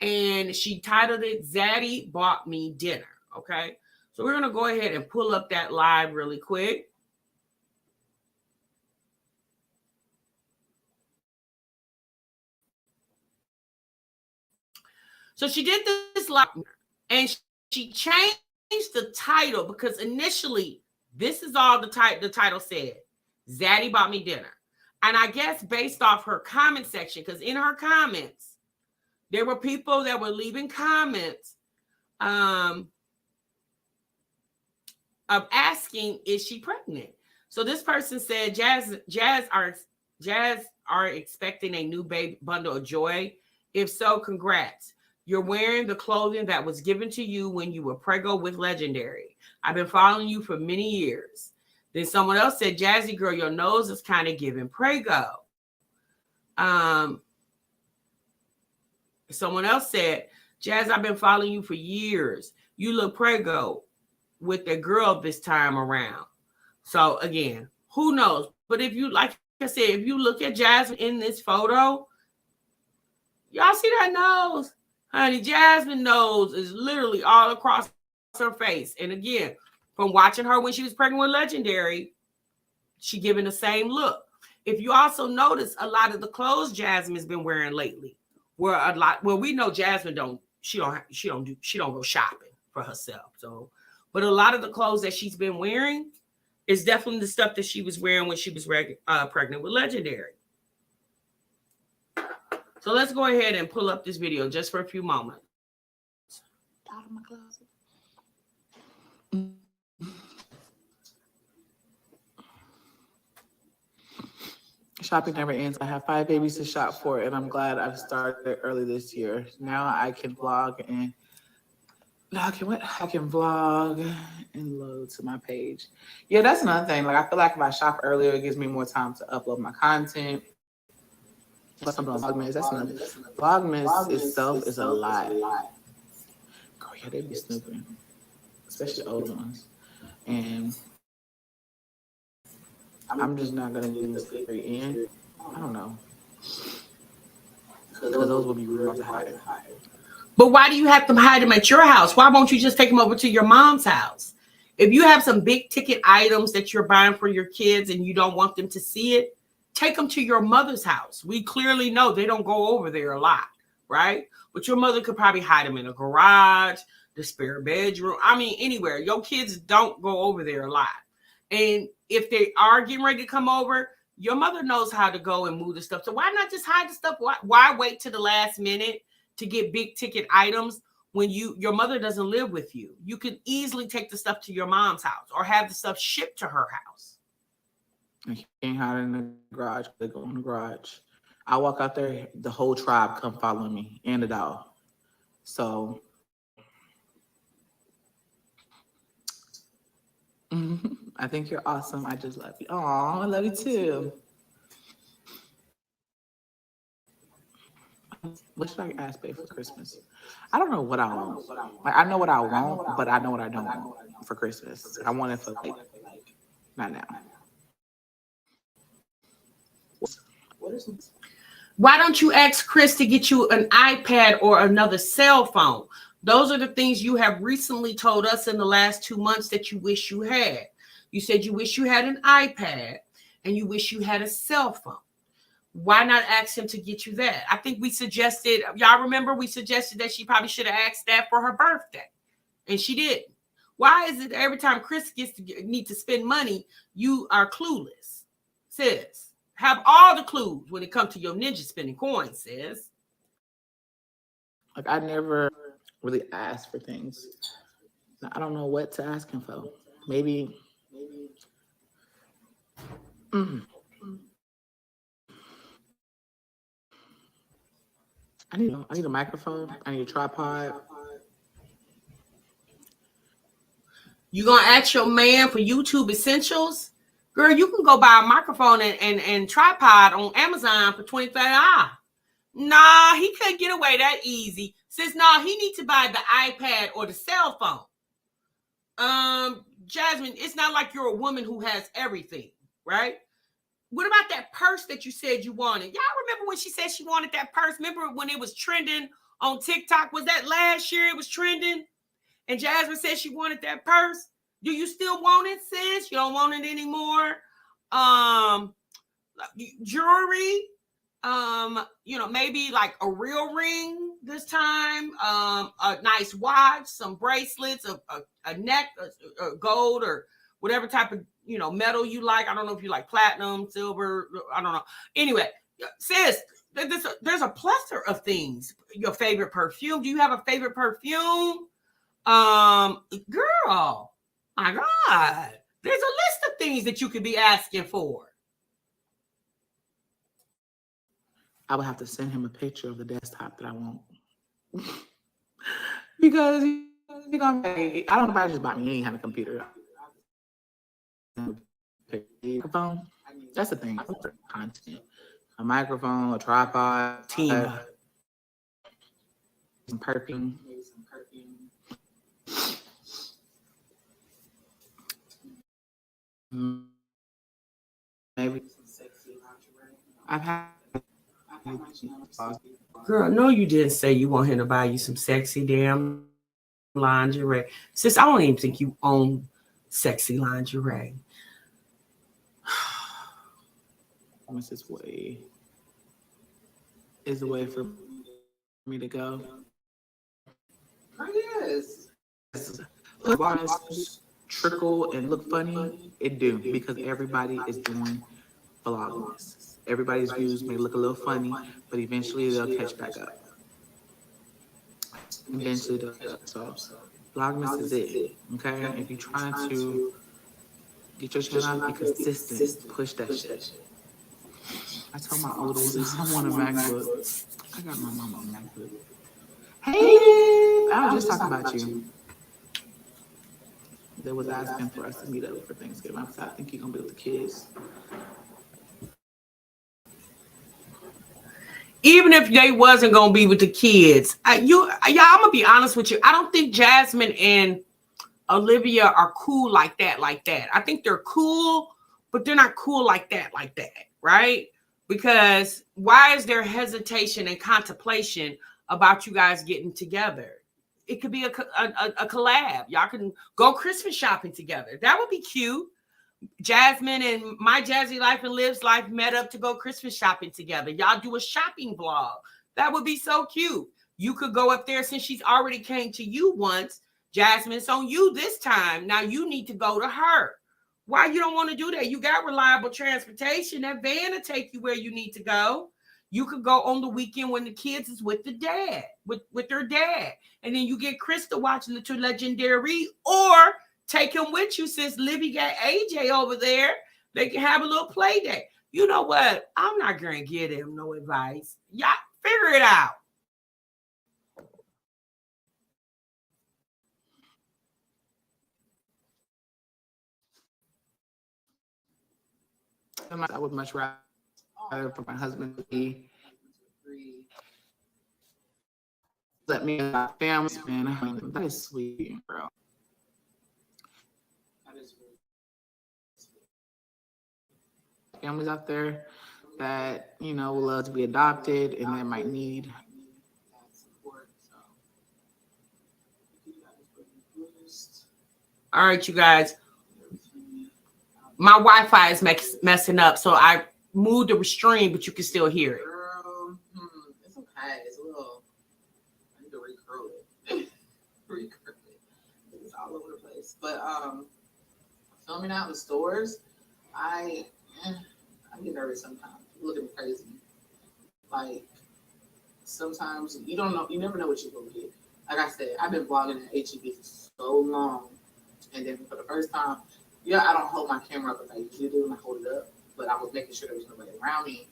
And she titled it Zaddy Bought Me Dinner. Okay. So we're going to go ahead and pull up that live really quick. So she did this live and she changed the title because initially this is all the title said. Zaddy bought me dinner. And I guess based off her comment section, because in her comments, there were people that were leaving comments of asking, is she pregnant? So this person said, Jazz are expecting a new baby bundle of joy. If so, congrats. You're wearing the clothing that was given to you when you were preggo with Legendary. I've been following you for many years. Then someone else said, Jazzy girl, your nose is kind of giving prego. Someone else said, Jazz, I've been following you for years. You look prego with the girl this time around. So again, who knows? But if you, like I said, if you look at Jasmine in this photo, y'all see that nose? Honey, Jasmine's nose is literally all across her face. And again, from watching her when she was pregnant with Legendary, she giving the same look. If you also notice, a lot of the clothes Jasmine's been wearing lately were a lot. Well, we know Jasmine don't go shopping for herself. So, but a lot of the clothes that she's been wearing is definitely the stuff that she was wearing when she was pregnant with Legendary. So let's go ahead and pull up this video just for a few moments. Out of my closet. Shopping never ends. I have 5 babies to shop for, and I'm glad I've started early this year. Now I can vlog and I can vlog and load to my page. Yeah, that's another thing. Like I feel like if I shop earlier, it gives me more time to upload my content. Plus I'm doing Vlogmas. That's another. Vlogmas itself is a lot. Girl, yeah, they be snooping, especially old ones. And I'm just not gonna do this very end. I don't know, because those will be real to hide. But why do you have to hide them at your house? Why won't you just take them over to your mom's house? If you have some big ticket items that you're buying for your kids and you don't want them to see it, take them to your mother's house. We clearly know they don't go over there a lot, right? But your mother could probably hide them in a garage, the spare bedroom. I mean, anywhere. Your kids don't go over there a lot. And if they are getting ready to come over, your mother knows how to go and move the stuff. So why not just hide the stuff? Why wait to the last minute to get big ticket items when your mother doesn't live with you? You can easily take the stuff to your mom's house or have the stuff shipped to her house. I can't hide in the garage. They go in the garage. I walk out there, the whole tribe come follow me and the dog. So I think you're awesome. I just love you. Oh, I love you too. What should I ask Babe for Christmas? I don't know what I want. Like I know what I want, but I know what I don't want for Christmas. I want it for like not now. Why don't you ask Chris to get you an iPad or another cell phone? Those are the things you have recently told us in the last 2 months that you wish you had. You said you wish you had an iPad and you wish you had a cell phone. Why not ask him to get you that? I think we suggested, y'all remember we suggested that she probably should have asked that for her birthday. And she didn't. Why is it every time Chris need to spend money, you are clueless? Sis, have all the clues when it comes to your ninja spending coins, sis. Like I never really asked for things. I don't know what to ask him for. Maybe. I need a microphone. I need a tripod. You gonna ask your man for YouTube essentials? Girl, you can go buy a microphone and tripod on Amazon for $25. Nah, he couldn't get away that easy. Says, nah, he needs to buy the iPad or the cell phone. Jasmine, it's not like you're a woman who has everything, right? What about that purse that you said you wanted? Y'all remember when she said she wanted that purse? Remember when it was trending on TikTok? Was that last year it was trending? And Jasmine said she wanted that purse. Do you still want it, sis? You don't want it anymore? Jewelry, maybe like a real ring this time, a nice watch, some bracelets, a neck, a gold or whatever type of metal you like. I don't know if you like platinum, silver, I don't know. Anyway, sis, there's a plethora of things. Your favorite perfume? Do you have a favorite perfume? Girl, my God, there's a list of things that you could be asking for. I would have to send him a picture of the desktop that I want. Because I don't know if I just bought me any kind of computer. Microphone. That's the thing. Content. A microphone, a tripod, Team. Some perfume. Maybe some sexy lingerie. I've had. Girl, no, you didn't say you want him to buy you some sexy damn lingerie. Sis, I don't even think you own sexy lingerie. What's this way? Is the way for me to go? Oh, yes. Trickle and look funny. It do, because everybody is doing vlogmas. Everybody's views may look a little funny, but eventually they'll catch back up. Eventually they'll catch up. So vlogmas is it, okay? If you're trying to get your channel, be consistent, push that shit. I told my oldest, I want a MacBook. I got my mama a MacBook. Hey, I was just talking about you. They was asking for us to meet up for Thanksgiving. I said, I think you're gonna be with the kids. Even if they wasn't gonna be with the kids, I'm gonna be honest with you. I don't think Jasmine and Olivia are cool like that. I think they're cool, but they're not cool like that, right? Because why is there hesitation and contemplation about you guys getting together? It could be a collab. Y'all can go Christmas shopping together. That would be cute. Jasmine and My Jazzy Life and Liv's Life met up to go Christmas shopping together. Y'all do a shopping vlog. That would be so cute. You could go up there, since she's already came to you once. Jasmine, it's on you this time. Now you need to go to her. Why you don't want to do that? You got reliable transportation. That van will take you where you need to go. You could go on the weekend when the kids is with the dad, with their dad. And then you get Chris to watch Little Legendary, or take him with you, since Libby got AJ over there. They can have a little play day. You know what? I'm not going to give him no advice. Y'all figure it out. I would much rather for my husband to be let me and my family spend. That is sweet, bro. Families out there that will love to be adopted and that might need support. All right, you guys. My Wi-Fi is messing up, so I moved the stream, but you can still hear it. Girl, it's okay. It's a little. I need to recurl it. It's all over the place. But filming out in the stores, I get nervous sometimes. People look at me crazy. Like, sometimes you don't know, you never know what you're gonna get. Like I said, I've been vlogging at HEB for so long, and then for the first time, I don't hold my camera up like I usually do, and I hold it up, but I was making sure there was nobody around me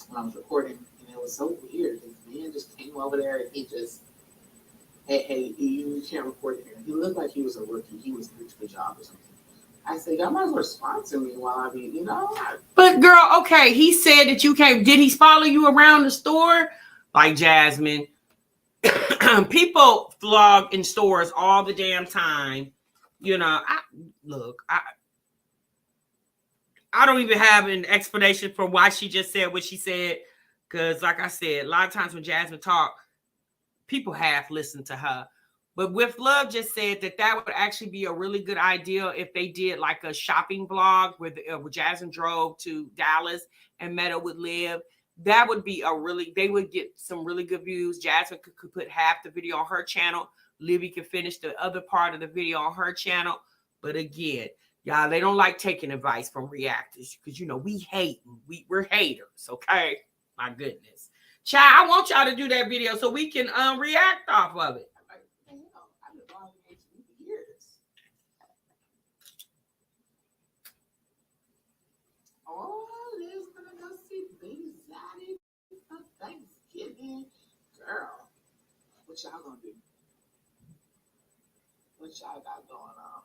when I was recording, and it was so weird. This man just came over there, and he just, hey, you can't record here. He looked like he was a rookie. He was new to the job or something. I said, y'all might as well sponsor me while I be, But girl, okay, he said that you can't. Did he follow you around the store? Like Jasmine. People vlog in stores all the damn time. I don't even have an explanation for why she just said what she said. Because like I said, a lot of times when Jasmine talk, people half listen to her. But With Love just said that would actually be a really good idea if they did like a shopping vlog where Jasmine drove to Dallas and met up with Liv. That would be they would get some really good views. Jasmine could put half the video on her channel. Livy could finish the other part of the video on her channel. But again, y'all, they don't like taking advice from reactors because, we hate. We're haters, okay? My goodness. Child, I want y'all to do that video so we can react off of it. I've been blogging HB for years. Oh, Liz gonna go see Baby Zaddy for Thanksgiving. Girl, what y'all gonna do? What y'all got going on?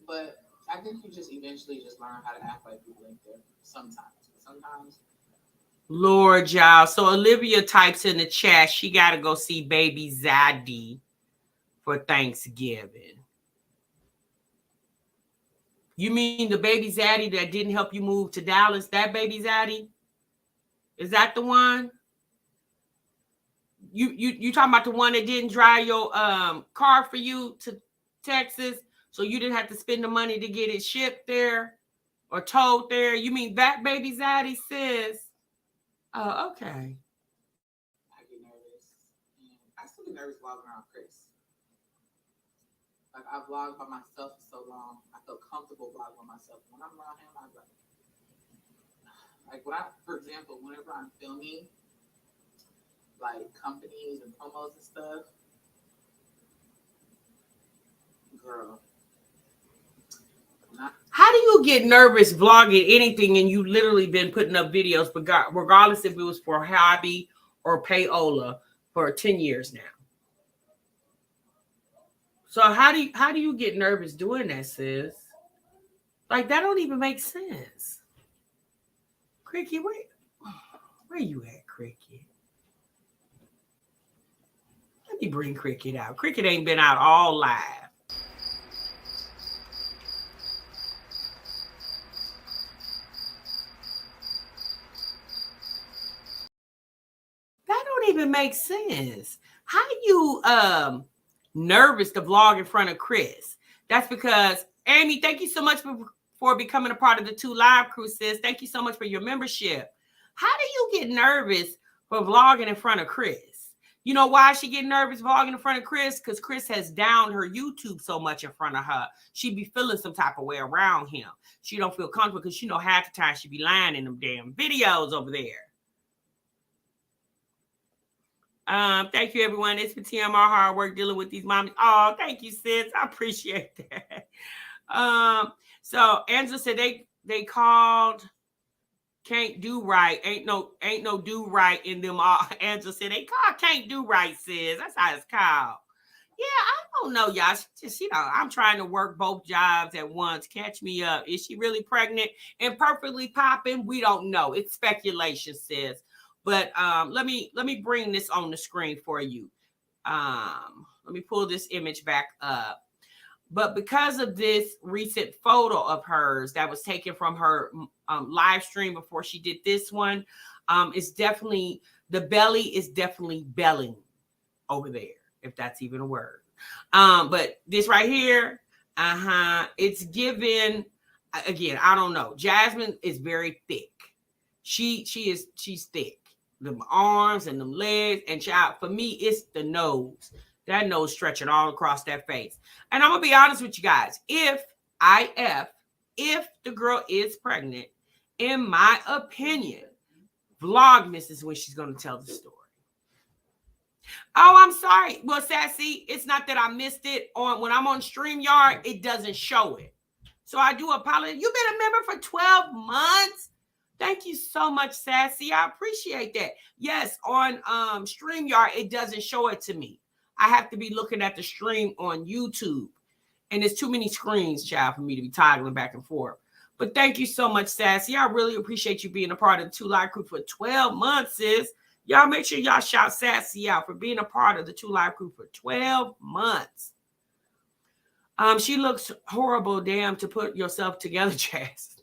But I think you just eventually just learn how to act like people ain't there sometimes. Lord, y'all. So Olivia types in the chat, she got to go see Baby Zaddy for Thanksgiving. You mean the Baby Zaddy that didn't help you move to Dallas? That Baby Zaddy? Is that the one? You talking about the one that didn't drive your car for you to Texas, so you didn't have to spend the money to get it shipped there or towed there? You mean that Baby Zaddy, sis? Oh, okay. I get nervous. I still get nervous vlogging around Chris. Like, I vlogged by myself for so long. I feel comfortable vlogging by myself. When I'm around him, I'm like for example, whenever I'm filming like companies and promos and stuff, girl. How do you get nervous vlogging anything and you literally been putting up videos, regardless if it was for hobby or payola, for 10 years now? So how do you get nervous doing that, sis? Like, that don't even make sense. Cricket, where you at, Cricket? Let me bring Cricket out. Cricket ain't been out all live. That don't even make sense. How you nervous to vlog in front of Chris? That's because, Amy, thank you so much for becoming a part of the 2 Live crew, sis. Thank you so much for your membership. How do you get nervous for vlogging in front of Chris? You know why she get nervous vlogging in front of Chris? Because Chris has downed her YouTube so much in front of her. She be feeling some type of way around him. She don't feel comfortable because half the time she be lying in them damn videos over there. Thank you, everyone. It's for TMR hard work dealing with these mommies. Oh, thank you, sis. I appreciate that. So Angela said they called Can't Do Right. Ain't no do right in them all. Angela said they called Can't Do Right, sis. That's how it's called. Yeah, I don't know, y'all. I'm trying to work both jobs at once. Catch me up. Is she really pregnant and perfectly popping? We don't know. It's speculation, sis. But let me bring this on the screen for you. Let me pull this image back up. But because of this recent photo of hers that was taken from her live stream before she did this one, it's definitely, the belly is definitely belling over there, if that's even a word. But this right here, it's given, again, I don't know. Jasmine is very thick. She's thick. Them arms and them legs, and child, for me, it's the nose. That nose stretching all across that face. And I'm gonna be honest with you guys. If the girl is pregnant, in my opinion, Vlogmas is when she's gonna tell the story. Oh, I'm sorry. Well, Sassy, it's not that I missed it when I'm on StreamYard, it doesn't show it. So I do apologize. You've been a member for 12 months. Thank you so much, Sassy. I appreciate that. Yes, on StreamYard, it doesn't show it to me. I have to be looking at the stream on YouTube. And there's too many screens, child, for me to be toggling back and forth. But thank you so much, Sassy. I really appreciate you being a part of the 2 Live crew for 12 months, sis. Y'all make sure y'all shout Sassy out for being a part of the 2 Live crew for 12 months. She looks horrible. Damn, to put yourself together, Jazz.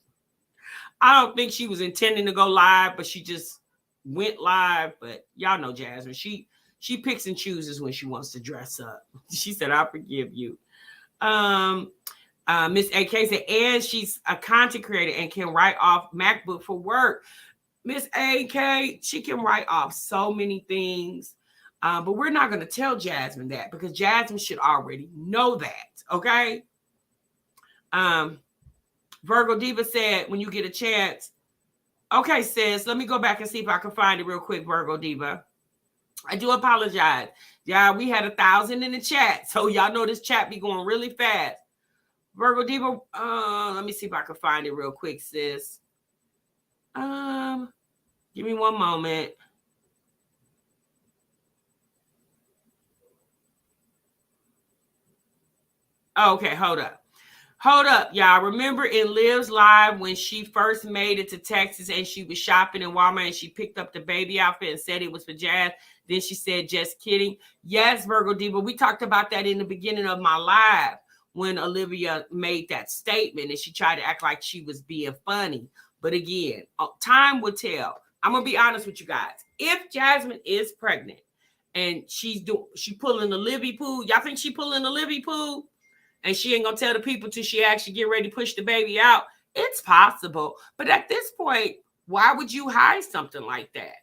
I don't think she was intending to go live, but she just went live. But y'all know Jasmine. She picks and chooses when she wants to dress up. She said, "I forgive you." Miss AK said, and she's a content creator and can write off MacBook for work. Miss AK, she can write off so many things. But we're not going to tell Jasmine that because Jasmine should already know that. Okay. Virgo Diva said, when you get a chance. Okay, sis, let me go back and see if I can find it real quick, Virgo Diva. I do apologize. Yeah, we had 1,000 in the chat. So y'all know this chat be going really fast. Virgo Diva, let me see if I can find it real quick, sis. Give me one moment. Okay, hold up, y'all. Remember in Liv's live when she first made it to Texas and she was shopping in Walmart and she picked up the baby outfit and said it was for Jazz. Then she said, just kidding. Yes, Virgo Diva, we talked about that in the beginning of my live when Olivia made that statement and she tried to act like she was being funny. But again, time will tell. I'm going to be honest with you guys. If Jasmine is pregnant and she pulling the Livy poo, y'all think she pulling the Livy poo? And she ain't gonna tell the people till she actually get ready to push the baby out. It's possible. But at this point, why would you hide something like that?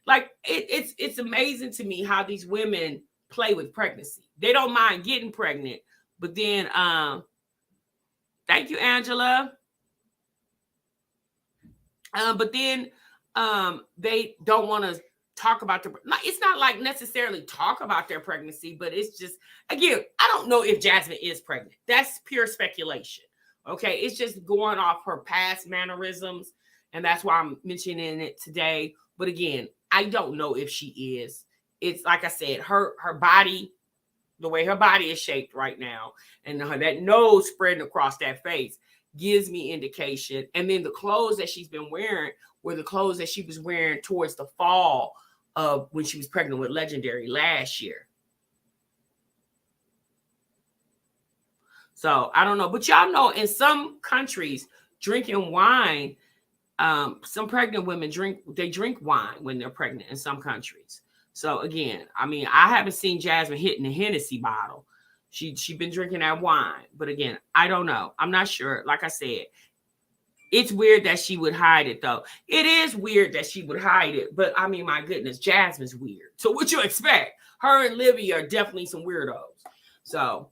Like it's amazing to me how these women play with pregnancy. They don't mind getting pregnant, but then thank you, Angela. But then they don't want to talk about it's not like necessarily talk about their pregnancy, but it's just, again, I don't know if Jasmine is pregnant. That's pure speculation. Okay. It's just going off her past mannerisms. And that's why I'm mentioning it today. But again, I don't know if she is. It's like I said, her body, the way her body is shaped right now, and that nose spreading across that face gives me indication. And then the clothes that she's been wearing were the clothes that she was wearing towards the fall of when she was pregnant with Legendary last year. So I don't know, but y'all know in some countries drinking wine, some pregnant women drink wine when they're pregnant in some countries. So again, I mean, I haven't seen Jasmine hitting the Hennessy bottle. She been drinking that wine, but again, I don't know. I'm not sure. Like I said, it's weird that she would hide it, though. It is weird that she would hide it, but I mean, my goodness, Jasmine's weird. So what you expect? Her and Livy are definitely some weirdos. So,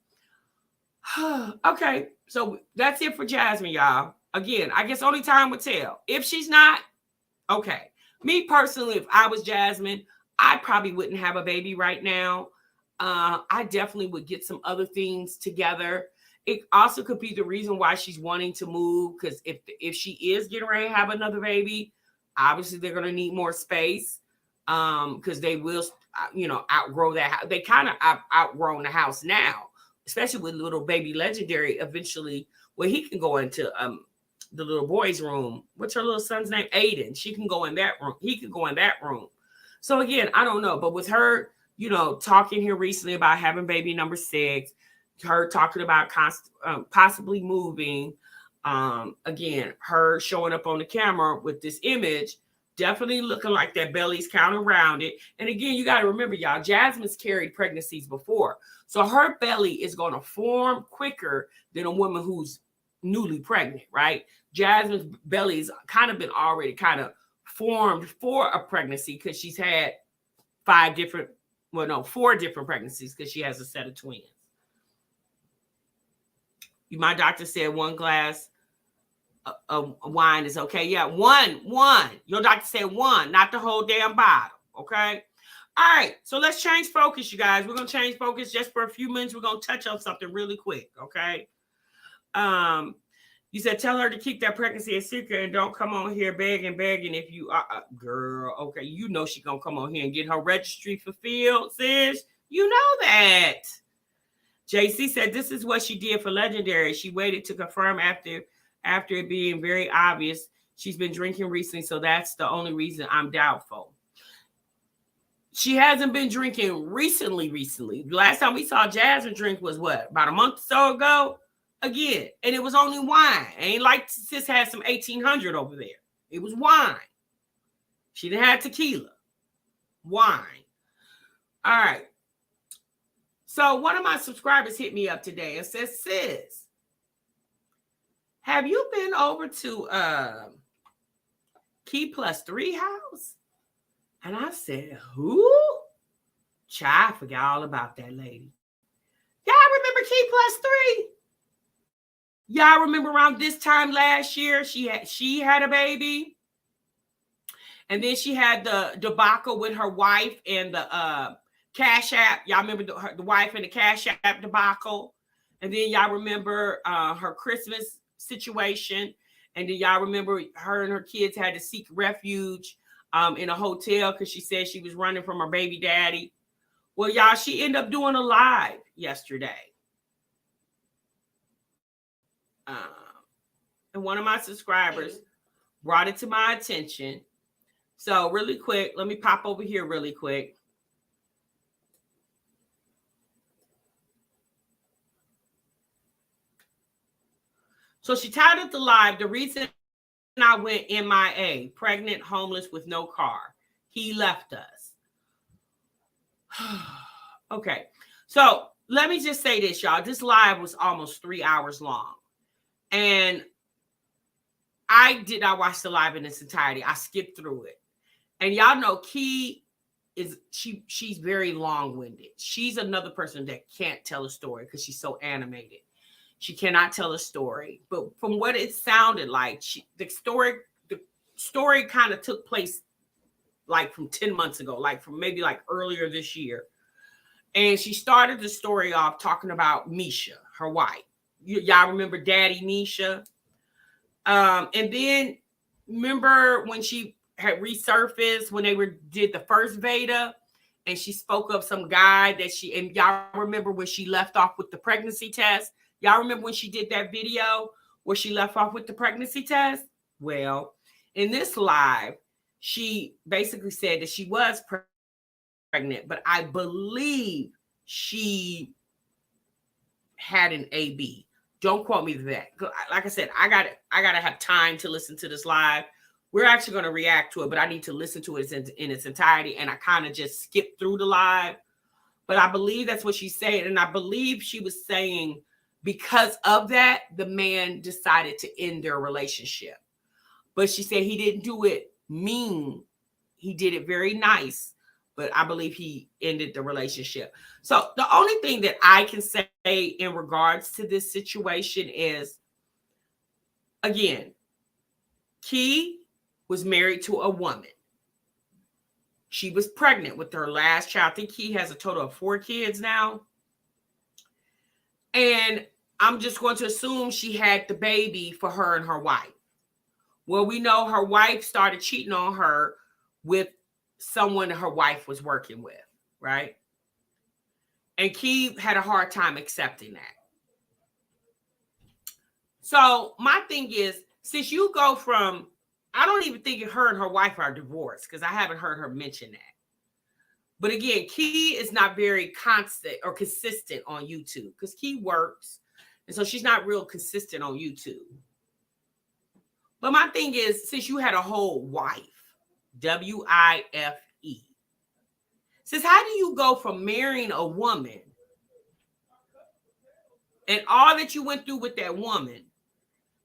okay. So that's it for Jasmine, y'all. Again, I guess only time will tell. If she's not, okay. Me personally, if I was Jasmine, I probably wouldn't have a baby right now. I definitely would get some other things together. It also could be the reason why she's wanting to move, because if she is getting ready to have another baby, obviously they're going to need more space because they will, outgrow that house. They kind of outgrown the house now, especially with little baby Legendary eventually, where he can go into the little boy's room. What's her little son's name? Aiden. She can go in that room. He can go in that room. So again, I don't know. But with her, talking here recently about having baby number 6, her talking about possibly moving, again, her showing up on the camera with this image, definitely looking like that belly's kind of rounded. And again, you got to remember, y'all, Jasmine's carried pregnancies before. So her belly is going to form quicker than a woman who's newly pregnant, right? Jasmine's belly's kind of been already kind of formed for a pregnancy because she's had 4 different pregnancies because she has a set of twins. My doctor said 1 glass of wine is okay. Yeah, one. Your doctor said 1, not the whole damn bottle. Okay. All right. So let's change focus, you guys. We're going to change focus just for a few minutes. We're going to touch on something really quick. Okay. You said tell her to keep that pregnancy a secret and don't come on here begging if you are girl. Okay. You know she's going to come on here and get her registry fulfilled, sis. You know that. JC said this is what she did for Legendary. She waited to confirm after it being very obvious she's been drinking recently, so that's the only reason I'm doubtful. she hasn't been drinking recently. The last time we saw Jasmine drink was what, about a month or so ago? Again, and it was only wine. Ain't like sis had some 1800 over there. It was wine. She didn't have tequila. Wine. All right. So one of my subscribers hit me up today and says, sis, have you been over to Key +3 house? And I said, who? Child, I forgot all about that lady. Y'all remember Key +3? Y'all remember around this time last year, she had a baby. And then she had the debacle with her wife and the Cash App. Y'all remember the wife and the Cash App debacle. And then y'all remember her Christmas situation. And then y'all remember her and her kids had to seek refuge in a hotel because she said she was running from her baby daddy. Well, y'all, she ended up doing a live yesterday. And one of my subscribers brought it to my attention. So really quick, let me pop over here really quick. So she titled the live, the reason I went MIA, pregnant, homeless with no car. He left us. Okay. So let me just say this, y'all. This live was almost 3 hours long. And I did not watch the live in its entirety. I skipped through it. And y'all know Key is, she's very long-winded. She's another person that can't tell a story because she's so animated. She cannot tell a story. But from what it sounded like, the story kind of took place like from 10 months ago, like from maybe like earlier this year. And she started the story off talking about Misha, her wife. Y'all remember Daddy Misha? And then remember when she had resurfaced when they did the first Veda, and she spoke of some guy that and y'all remember when she left off with the pregnancy test? Y'all remember when she did that video where she left off with the pregnancy test? Well, in this live, she basically said that she was pregnant, but I believe she had an AB. Don't quote me to that. Like I said, I gotta have time to listen to this live. We're actually going to react to it, but I need to listen to it in its entirety. And I kind of just skipped through the live. But I believe that's what she's saying. And I believe she was saying because of that, the man decided to end their relationship. But she said he didn't do it mean. He did it very nice. But I believe he ended the relationship. So the only thing that I can say in regards to this situation is, again, Key was married to a woman. She was pregnant with her last child. I think Key has a total of 4 kids now. And I'm just going to assume she had the baby for her and her wife. Well, we know her wife started cheating on her with someone her wife was working with, right? And Key had a hard time accepting that. So my thing is, since you go from, I don't even think her and her wife are divorced because I haven't heard her mention that. But again, Key is not very constant or consistent on YouTube because Key works. And so she's not real consistent on YouTube. But my thing is, since you had a whole wife, W-I-F-E, says, how do you go from marrying a woman and all that you went through with that woman,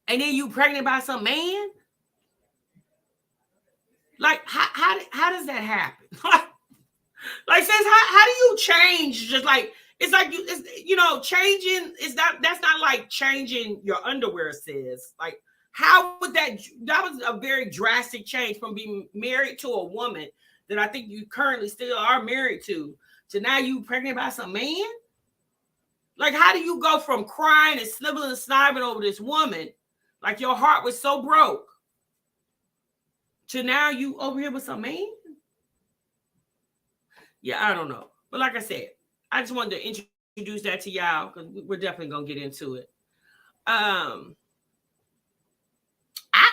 and then you pregnant by some man? Like, how does that happen? Like, says, how do you change? Just like, it's like, changing is that's not like changing your underwear, says. Like, how would that was a very drastic change from being married to a woman that I think you currently still are married to now you pregnant by some man? Like, how do you go from crying and sniveling and sniving over this woman, like your heart was so broke, to now you over here with some man? Yeah, I don't know. But like I said, I just wanted to introduce that to y'all because we're definitely going to get into it. I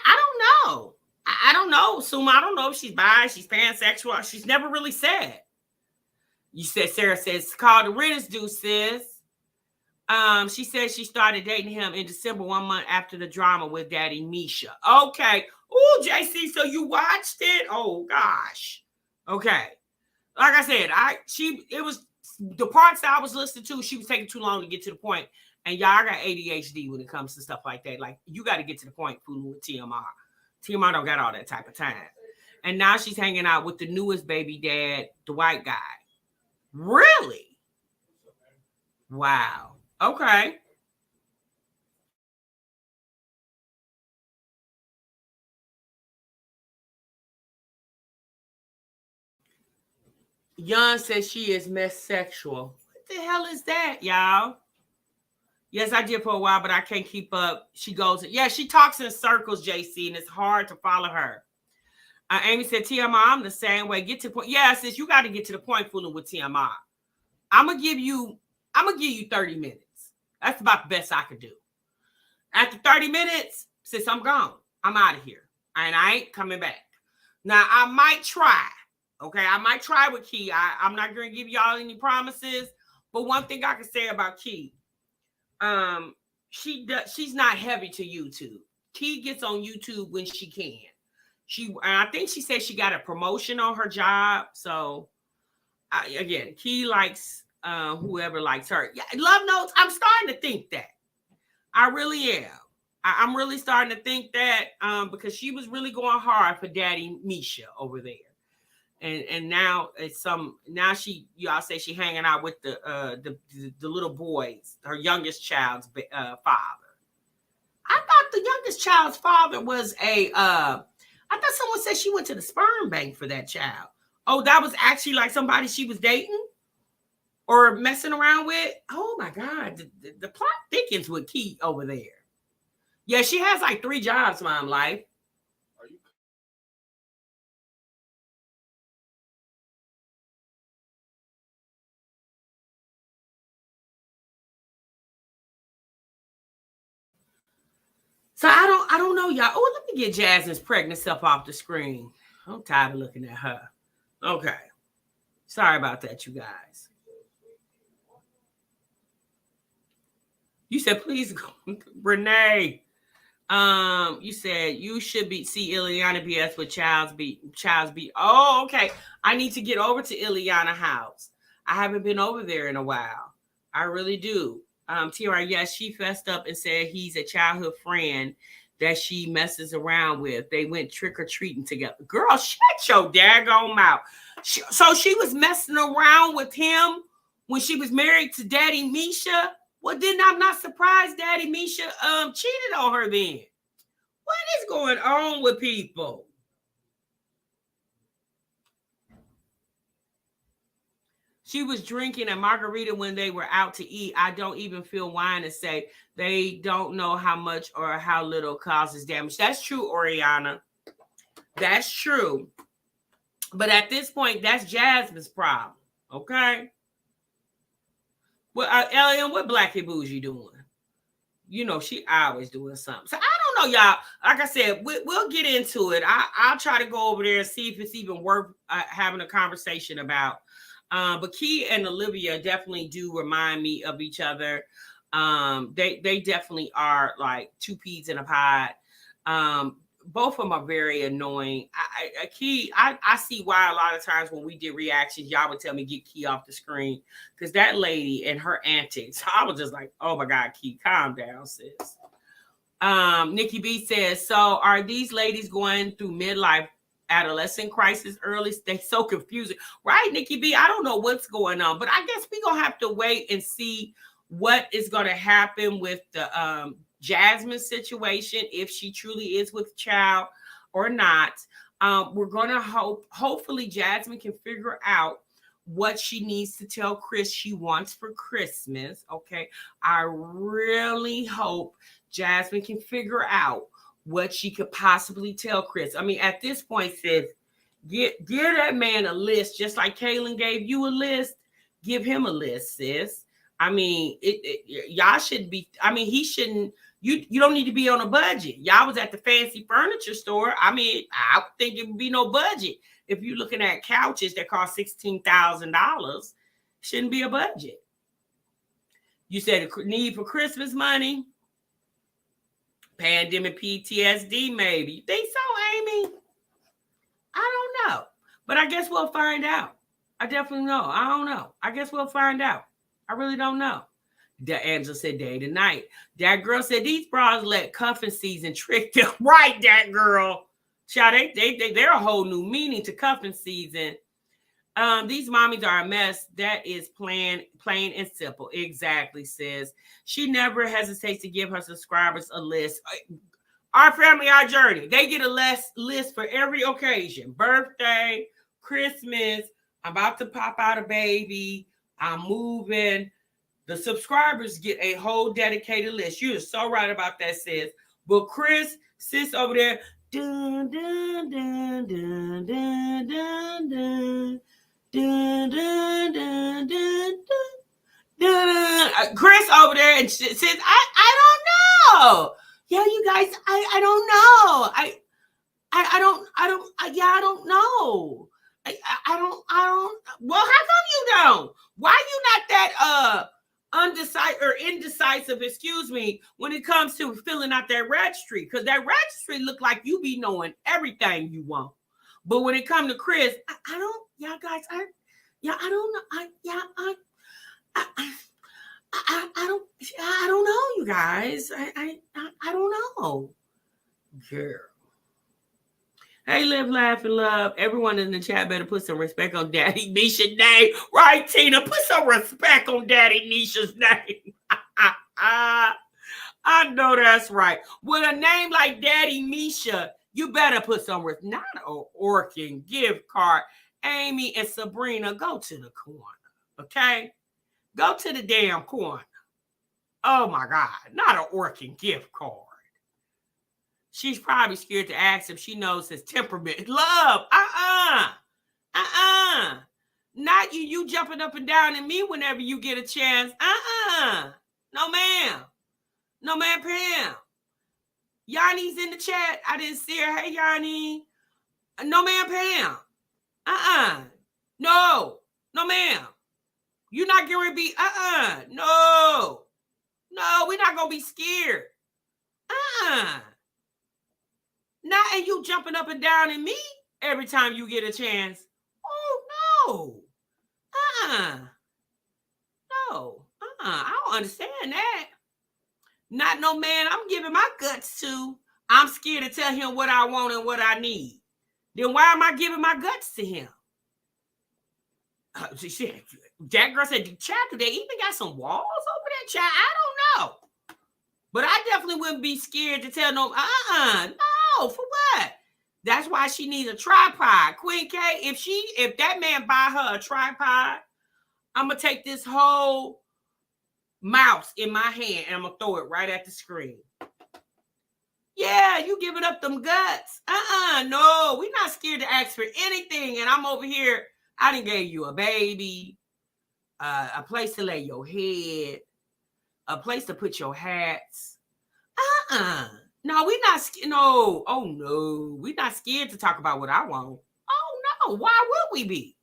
don't know. I don't know, Suma. I don't know if she's bi, she's pansexual. She's never really said. You said Sarah says call the rent is due, sis. She said she started dating him in December, 1 month after the drama with Daddy Misha. Okay. Oh, JC, so you watched it? Oh gosh. Okay. Like I said, it was the parts that I was listening to, she was taking too long to get to the point. And y'all, I got ADHD when it comes to stuff like that. Like, you got to get to the point fooling with TMR. TMR don't got all that type of time. And now she's hanging out with the newest baby dad, the white guy. Really? Wow. Okay. Yon says she is messexual. What the hell is that, y'all? Yes, I did for a while, but I can't keep up. She goes, yeah, she talks in circles, JC, and it's hard to follow her. Amy said, TMR, I'm the same way. Get to the point. Yeah, sis, you got to get to the point fooling with TMR. I'm gonna give you 30 minutes. That's about the best I could do. After 30 minutes, sis, I'm gone. I'm out of here. And I ain't coming back. Now, I might try. Okay, I might try with Key. I'm not going to give y'all any promises. But one thing I can say about Key, she's not heavy to YouTube. Key gets on YouTube when she can. I think she said she got a promotion on her job. So again, Key likes whoever likes her. Yeah, love notes. I'm starting to think that. I really am. I'm really starting to think that because she was really going hard for Daddy Misha over there. And now it's y'all say she hanging out with the little boys, her youngest child's father. I thought the youngest child's father was I thought someone said she went to the sperm bank for that child. Oh, that was actually like somebody she was dating or messing around with. Oh my God, the plot thickens with Key over there. Yeah, she has like 3 jobs, Mom Life. So I don't know, y'all. Oh, let me get Jasmine's pregnant self off the screen. I'm tired of looking at her. Okay. Sorry about that, you guys. You said, please go. Renee. You said you should see Ileana BS with Child's Beat. Oh, okay. I need to get over to Ileana house. I haven't been over there in a while. I really do. TR, yes, she fessed up and said he's a childhood friend that she messes around with. They went trick-or-treating together. Girl, shut your daggone mouth. So she was messing around with him when she was married to Daddy Misha? Well, then I'm not surprised Daddy Misha cheated on her then. What is going on with people? She was drinking a margarita when they were out to eat. I don't even feel wine to say they don't know how much or how little causes damage. That's true, Oriana. That's true. But at this point, that's Jasmine's problem. Okay? Well, Elian, what Blackie Bougie doing? You know, she always doing something. So I don't know, y'all. Like I said, we'll get into it. I'll try to go over there and see if it's even worth having a conversation about. But Key and Olivia definitely do remind me of each other. They definitely are like 2 peas in a pod. Both of them are very annoying. Key, I see why a lot of times when we did reactions, y'all would tell me get Key off the screen because that lady and her antics, I was just like, oh my God, Key, calm down, sis. Nikki B says, so are these ladies going through midlife adolescent crisis early? They so confusing, right, Nikki B? I don't know what's going on, but I guess we're gonna have to wait and see what is going to happen with the Jasmine situation, if she truly is with child or not. We're gonna hopefully Jasmine can figure out what she needs to tell Chris she wants for Christmas. Okay, I really hope Jasmine can figure out what she could possibly tell Chris. I mean, at this point, sis, give that man a list, just like Kaylin gave you a list. Give him a list, sis. I mean, y'all shouldn't be. I mean, he shouldn't. You don't need to be on a budget. Y'all was at the fancy furniture store. I mean, I think it would be no budget if you're looking at couches that cost $16,000. Shouldn't be a budget. You said a need for Christmas money. Pandemic PTSD, maybe. You think so, Amy? I don't know. But I guess we'll find out. I definitely know. I don't know. I guess we'll find out. I really don't know. Angela said day to night. That girl said these bras let cuffing season trick them. Right, that girl. Child, they're a whole new meaning to cuffing season. These mommies are a mess. That is plain and simple. Exactly, sis. She never hesitates to give her subscribers a list. Our family, our journey. They get a list for every occasion. Birthday, Christmas, I'm about to pop out a baby, I'm moving. The subscribers get a whole dedicated list. You're so right about that, sis. But Chris sits over there. Dun, dun, dun, dun, dun, dun, dun. Dun, dun, dun, dun, dun, dun. Chris over there and says, I don't know. Yeah, you guys, I don't know. I don't know. I don't. Well, how come you don't? Why you not that indecisive, excuse me, when it comes to filling out that registry? Because that registry look like you be knowing everything you want. But when it comes to Chris, I don't. Yeah, guys, I don't know. I don't know, you guys. I don't know. Girl. Hey, live, laugh, and love. Everyone in the chat better put some respect on Daddy Nisha's name. Right, Tina? Put some respect on Daddy Nisha's name. I know that's right. With a name like Daddy Misha, you better put some respect. Not an Orkin gift card. Amy and Sabrina, go to the corner, okay? Go to the damn corner. Oh, my God. Not an Orkin gift card. She's probably scared to ask if she knows his temperament. Love, Not you jumping up and down at me whenever you get a chance. No, ma'am. No, ma'am, Pam. Yanni's in the chat. I didn't see her. Hey, Yanni. No, ma'am, Pam. No, ma'am. You're not going to be, no, we're not going to be scared. Not and you jumping up and down at me every time you get a chance. Oh, no. No. I don't understand that. Not no man I'm giving my guts to. I'm scared to tell him what I want and what I need. Then why am I giving my guts to him? That girl said, the chat, do they even got some walls over there, chat? I don't know. But I definitely wouldn't be scared to tell no, no, for what? That's why she needs a tripod. Queen K, if that man buy her a tripod, I'm going to take this whole mouse in my hand and I'm going to throw it right at the screen. Yeah, you giving up them guts. No, we're not scared to ask for anything. And I'm over here. I done gave you a baby, a place to lay your head, a place to put your hats. No, we're not scared. No, oh no, we're not scared to talk about what I want. Oh no, why would we be?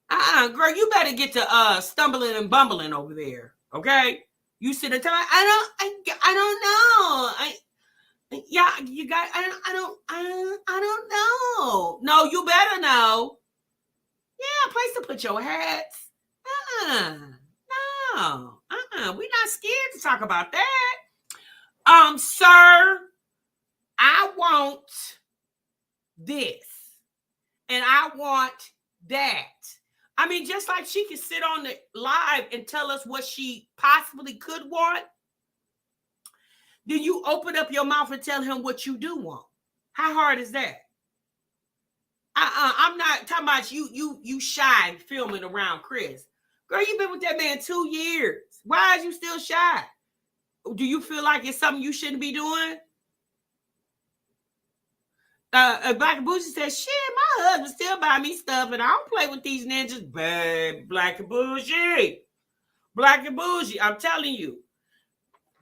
Girl, you better get to stumbling and bumbling over there. Okay, you sit and tell me, I don't know. Yeah, you got. I don't know. No, you better know. Yeah, a place to put your hats. No. We're not scared to talk about that. Sir, I want this, and I want that. I mean, just like she can sit on the live and tell us what she possibly could want. Then you open up your mouth and tell him what you do want. How hard is that? I'm not talking about you shy filming around Chris. Girl, you've been with that man 2 years. Why is you still shy? Do you feel like it's something you shouldn't be doing? Black and Bougie says, shit, my husband still buy me stuff and I don't play with these ninjas. Babe, Black and Bougie. Black and Bougie, I'm telling you.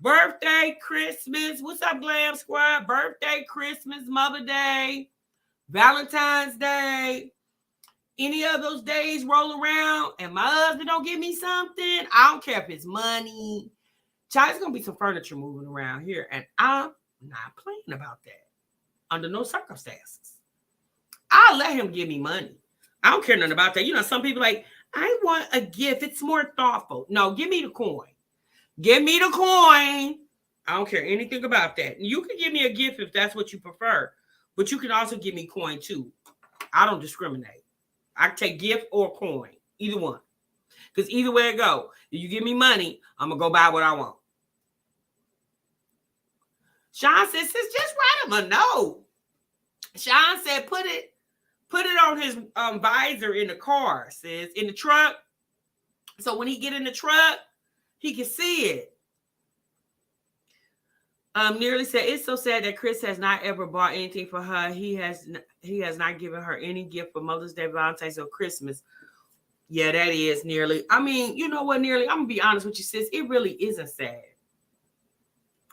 Birthday, Christmas. What's up, Glam Squad? Birthday, Christmas, Mother Day, Valentine's Day. any of those days roll around and my husband don't give me something, I don't care if it's money. Child, it's gonna be some furniture moving around here, and I'm not playing about that under no circumstances. I'll let him give me money. I don't care nothing about that. You know, some people like, I want a gift. It's more thoughtful. No, give me the coin. Give me the coin. I don't care anything about that. You can give me a gift if that's what you prefer, but you can also give me coin too. I don't discriminate. I can take gift or coin, either one. Because either way it go, if you give me money, I'm going to go buy what I want. Sean says, sis, just write him a note. Sean said, put it on his visor in the car, sis, in the truck. So when he get in the truck, he can see it. Nearly said, it's so sad that Chris has not ever bought anything for her. He has not given her any gift for Mother's Day, Valentine's, or Christmas. Yeah, that is Nearly. I mean, you know what, Nearly? I'm going to be honest with you, sis. It really isn't sad.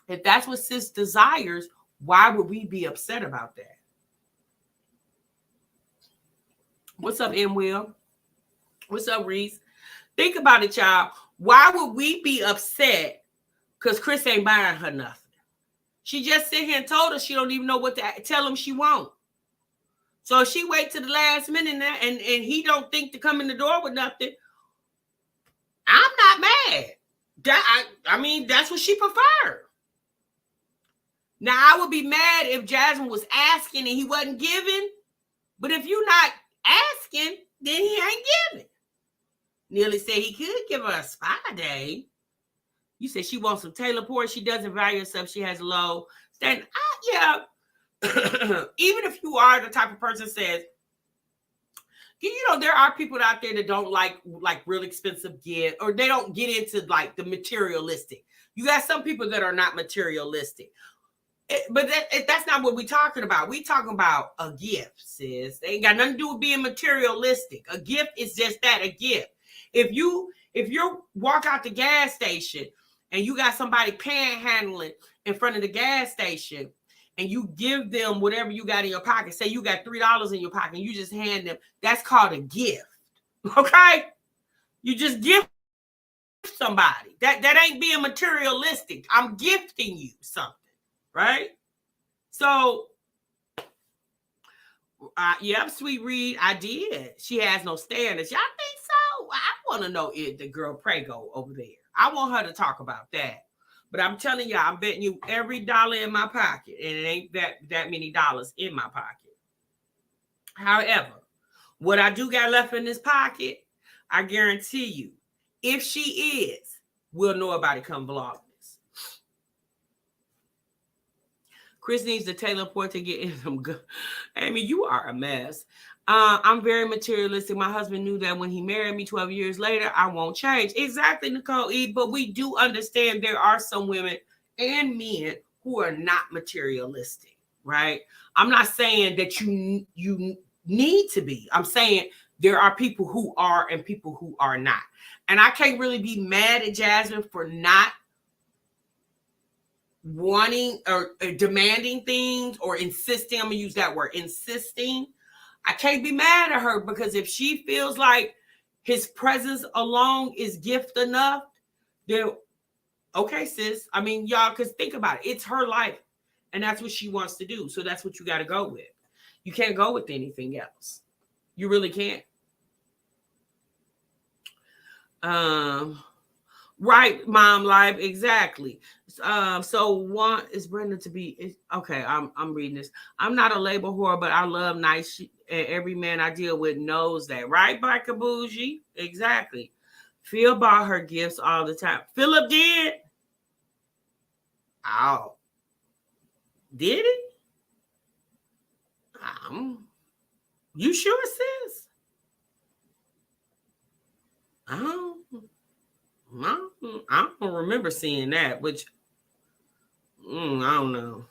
If that's what sis desires, why would we be upset about that? What's up, M. Will? What's up, Reese? Think about it, y'all. Why would we be upset because Chris ain't buying her nothing? She just sit here and told us she don't even know what to tell him she won't. So if she wait to the last minute and he don't think to come in the door with nothing, I'm not mad. I mean, that's what she preferred. Now, I would be mad if Jasmine was asking and he wasn't giving. But if you're not asking, then he ain't giving. Nearly said he could give her a spa day. You said she wants some Taylor Port. She doesn't value herself. She has low standard. Yeah. Even if you are the type of person says, you know, there are people out there that don't like real expensive gifts, or they don't get into like the materialistic. You got some people that are not materialistic. But that's not what we're talking about. We're talking about a gift, sis. They ain't got nothing to do with being materialistic. A gift is just that, a gift. If you walk out the gas station and you got somebody panhandling in front of the gas station and you give them whatever you got in your pocket, say you got $3 in your pocket and you just hand them, that's called a gift. Okay? You just give somebody. That ain't being materialistic. I'm gifting you something. Right? So, yeah, Sweet Reed, I did. She has no standards. Y'all think so? I want to know if the girl Prego over there. I want her to talk about that. But I'm telling y'all, I'm betting you every dollar in my pocket, and it ain't that many dollars in my pocket. However, what I do got left in this pocket, I guarantee you, if she is, we'll know about it come vlog. Chris needs the Taylor Port to get in some good. Amy, you are a mess. I'm very materialistic. My husband knew that when he married me 12 years later, I won't change. Exactly, Nicole E. But we do understand there are some women and men who are not materialistic, right? I'm not saying that you need to be. I'm saying there are people who are and people who are not. And I can't really be mad at Jasmine for not wanting or demanding things or insisting. I'm gonna use that word, insisting. I can't be mad at her because if she feels like his presence alone is gift enough, then okay, sis. I mean, y'all, because think about it, it's her life and that's what she wants to do. So that's what you got to go with. You can't go with anything else. You really can't. Right, Mom Live, exactly. So one is Brenda to be okay. I'm reading this. I'm not a label whore, but I love nice. And every man I deal with knows that, right, Biker Bougie? Exactly. Phil bought her gifts all the time. Philip did. Oh, did he? You sure, sis? I don't remember seeing that, which I don't know.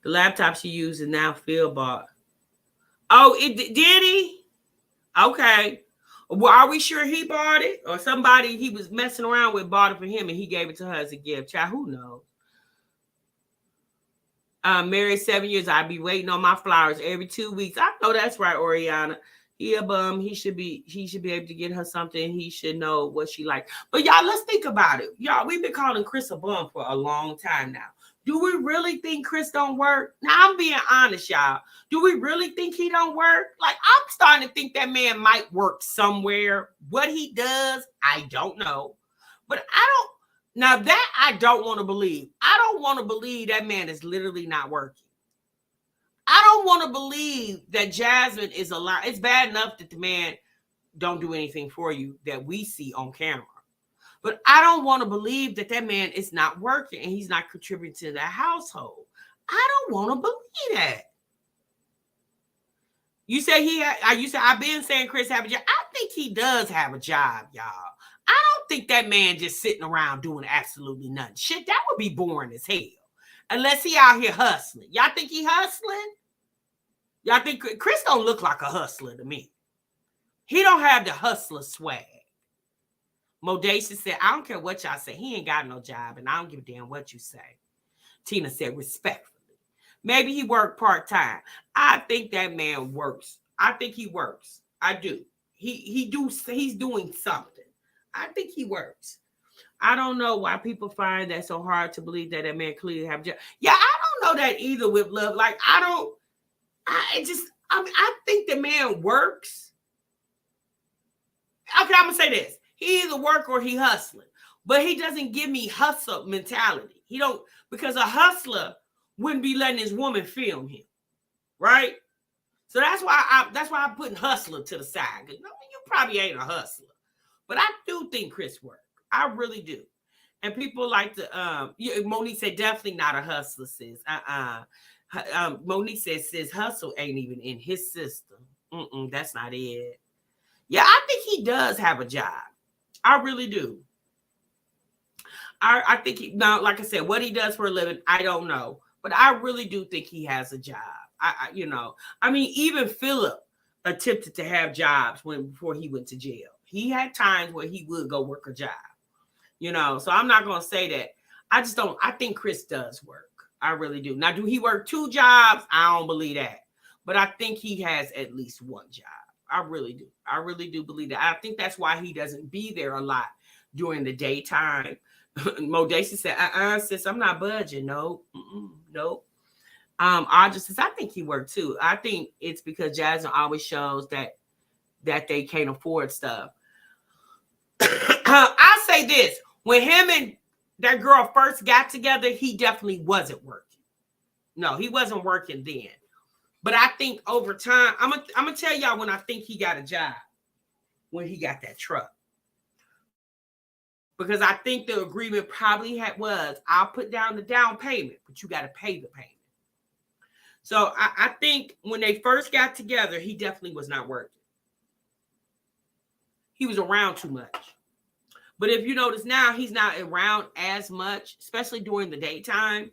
The laptop she used is now Phil bought. Oh, did he? Okay. Well, are we sure he bought it? Or somebody he was messing around with bought it for him and he gave it to her as a gift? Child, who knows? Married 7 years. I be waiting on my flowers every 2 weeks. I know that's right, Oriana. He a bum. He should be able to get her something. He should know what she like. But y'all, let's think about it. Y'all, we've been calling Chris a bum for a long time now. Do we really think Chris don't work? Now, I'm being honest, y'all. Do we really think he don't work? Like, I'm starting to think that man might work somewhere. What he does, I don't know. But now that I don't want to believe. I don't want to believe that man is literally not working. I don't want to believe that Jasmine is a liar. It's bad enough that the man don't do anything for you that we see on camera. But I don't want to believe that that man is not working and he's not contributing to the household. I don't want to believe that. You say I've been saying Chris have a job. I think he does have a job, y'all. I don't think that man just sitting around doing absolutely nothing. Shit, that would be boring as hell. Unless he out here hustling. Y'all think he hustling? Y'all think Chris don't look like a hustler to me. He don't have the hustler swag. Modacious said, I don't care what y'all say. He ain't got no job, and I don't give a damn what you say. Tina said, respectfully. Maybe he worked part-time. I think that man works. I think he works. I do. He's doing something. I think he works. I don't know why people find that so hard to believe that man clearly have a job. Yeah, I don't know that either with love. Like, I think the man works. Okay, I'm gonna say this. He either work or he hustling, but he doesn't give me hustle mentality. He don't, because a hustler wouldn't be letting his woman film him, right? So that's why I'm putting hustler to the side. Because you probably ain't a hustler, but I do think Chris work. I really do. And people like to Monique said definitely not a hustler, sis. Monique says hustle ain't even in his system. That's not it. Yeah, I think he does have a job. I really do. I think now, like I said, what he does for a living, I don't know. But I really do think he has a job. I mean, even Philip attempted to have jobs before he went to jail. He had times where he would go work a job. So I'm not going to say that. I think Chris does work. I really do. Now, do he work 2 jobs? I don't believe that. But I think he has at least 1 job. I really do. I really do believe that. I think that's why he doesn't be there a lot during the daytime. Modacious said, sis, I'm not budging. No, nope. Audra says, I think he worked too. I think it's because Jasmine always shows that they can't afford stuff. I say this. When him and that girl first got together, he definitely wasn't working. No, he wasn't working then. But I think over time, I'm gonna tell y'all when I think he got a job, when he got that truck. Because I think the agreement probably was, I'll put down the down payment, but you got to pay the payment. So I think when they first got together, he definitely was not working. He was around too much. But if you notice now, he's not around as much, especially during the daytime.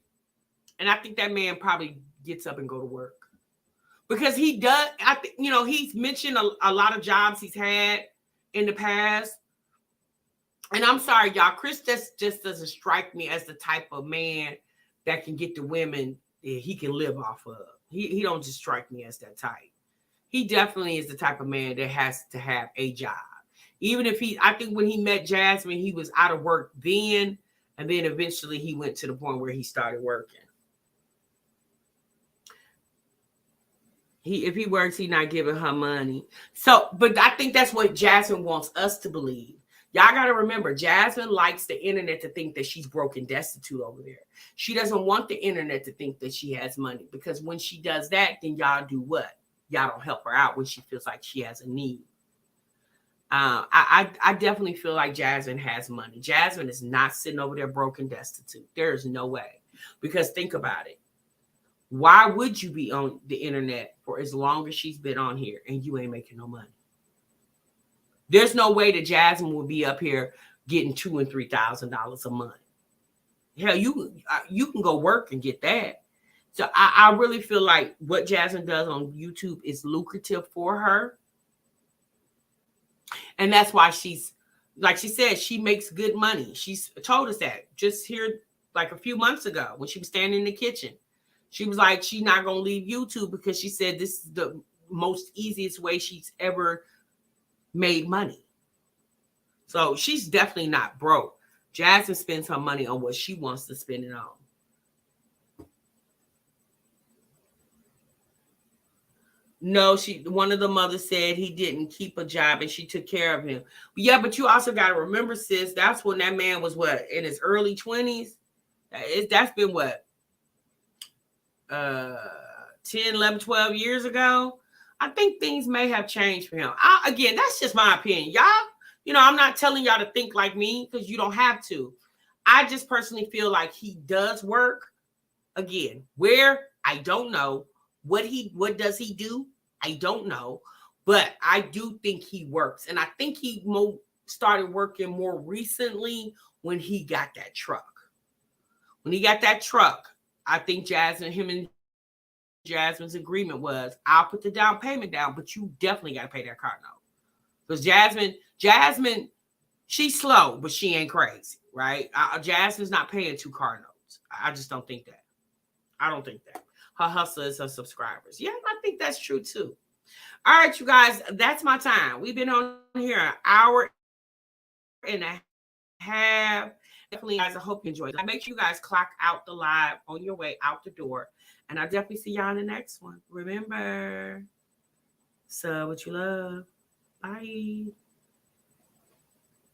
And I think that man probably gets up and go to work. Because he does, I think, he's mentioned a lot of jobs he's had in the past. And I'm sorry, y'all, Chris just doesn't strike me as the type of man that can get the women he can live off of. He don't just strike me as that type. He definitely is the type of man that has to have a job. Even if I think when he met Jasmine, he was out of work then, and then eventually he went to the point where he started working. If he works, he's not giving her money. So, but I think that's what Jasmine wants us to believe. Y'all got to remember, Jasmine likes the internet to think that she's broke and destitute over there. She doesn't want the internet to think that she has money, because when she does that, then y'all do what? Y'all don't help her out when she feels like she has a need. I definitely feel like Jasmine has money. Jasmine is not sitting over there broke and destitute. There is no way. Because think about it. Why would you be on the internet for as long as she's been on here and you ain't making no money? There's no way that Jasmine would be up here getting $2,000 and $3,000 a month. Hell, you can go work and get that. So I really feel like what Jasmine does on YouTube is lucrative for her. And that's why she's, like she said, she makes good money. She's told us that just here like a few months ago when she was standing in the kitchen. She was like, she's not going to leave YouTube because she said this is the most easiest way she's ever made money. So she's definitely not broke. Jasmine spends her money on what she wants to spend it on. No, one of the mothers said he didn't keep a job and she took care of him. But yeah, but you also got to remember, sis, that's when that man was what, in his early 20s? That's been what? 10, 11, 12 years ago. I think things may have changed for him. Again, that's just my opinion. Y'all, I'm not telling y'all to think like me because you don't have to. I just personally feel like he does work. Again, where? I don't know. What does he do? I don't know. But I do think he works. And I think he started working more recently when he got that truck. When he got that truck, I think him and Jasmine's agreement was, I'll put the down payment down, but you definitely got to pay that car note. Because Jasmine, she's slow, but she ain't crazy, right? Jasmine's not paying 2 car notes. I just don't think that. I don't think that. Her hustle is her subscribers. Yeah, I think that's true too. All right, you guys, that's my time. We've been on here an hour and a half. Definitely, guys, I hope you enjoyed it. Make sure you guys clock out the live on your way out the door. And I'll definitely see y'all in the next one. Remember, sub what you love. Bye.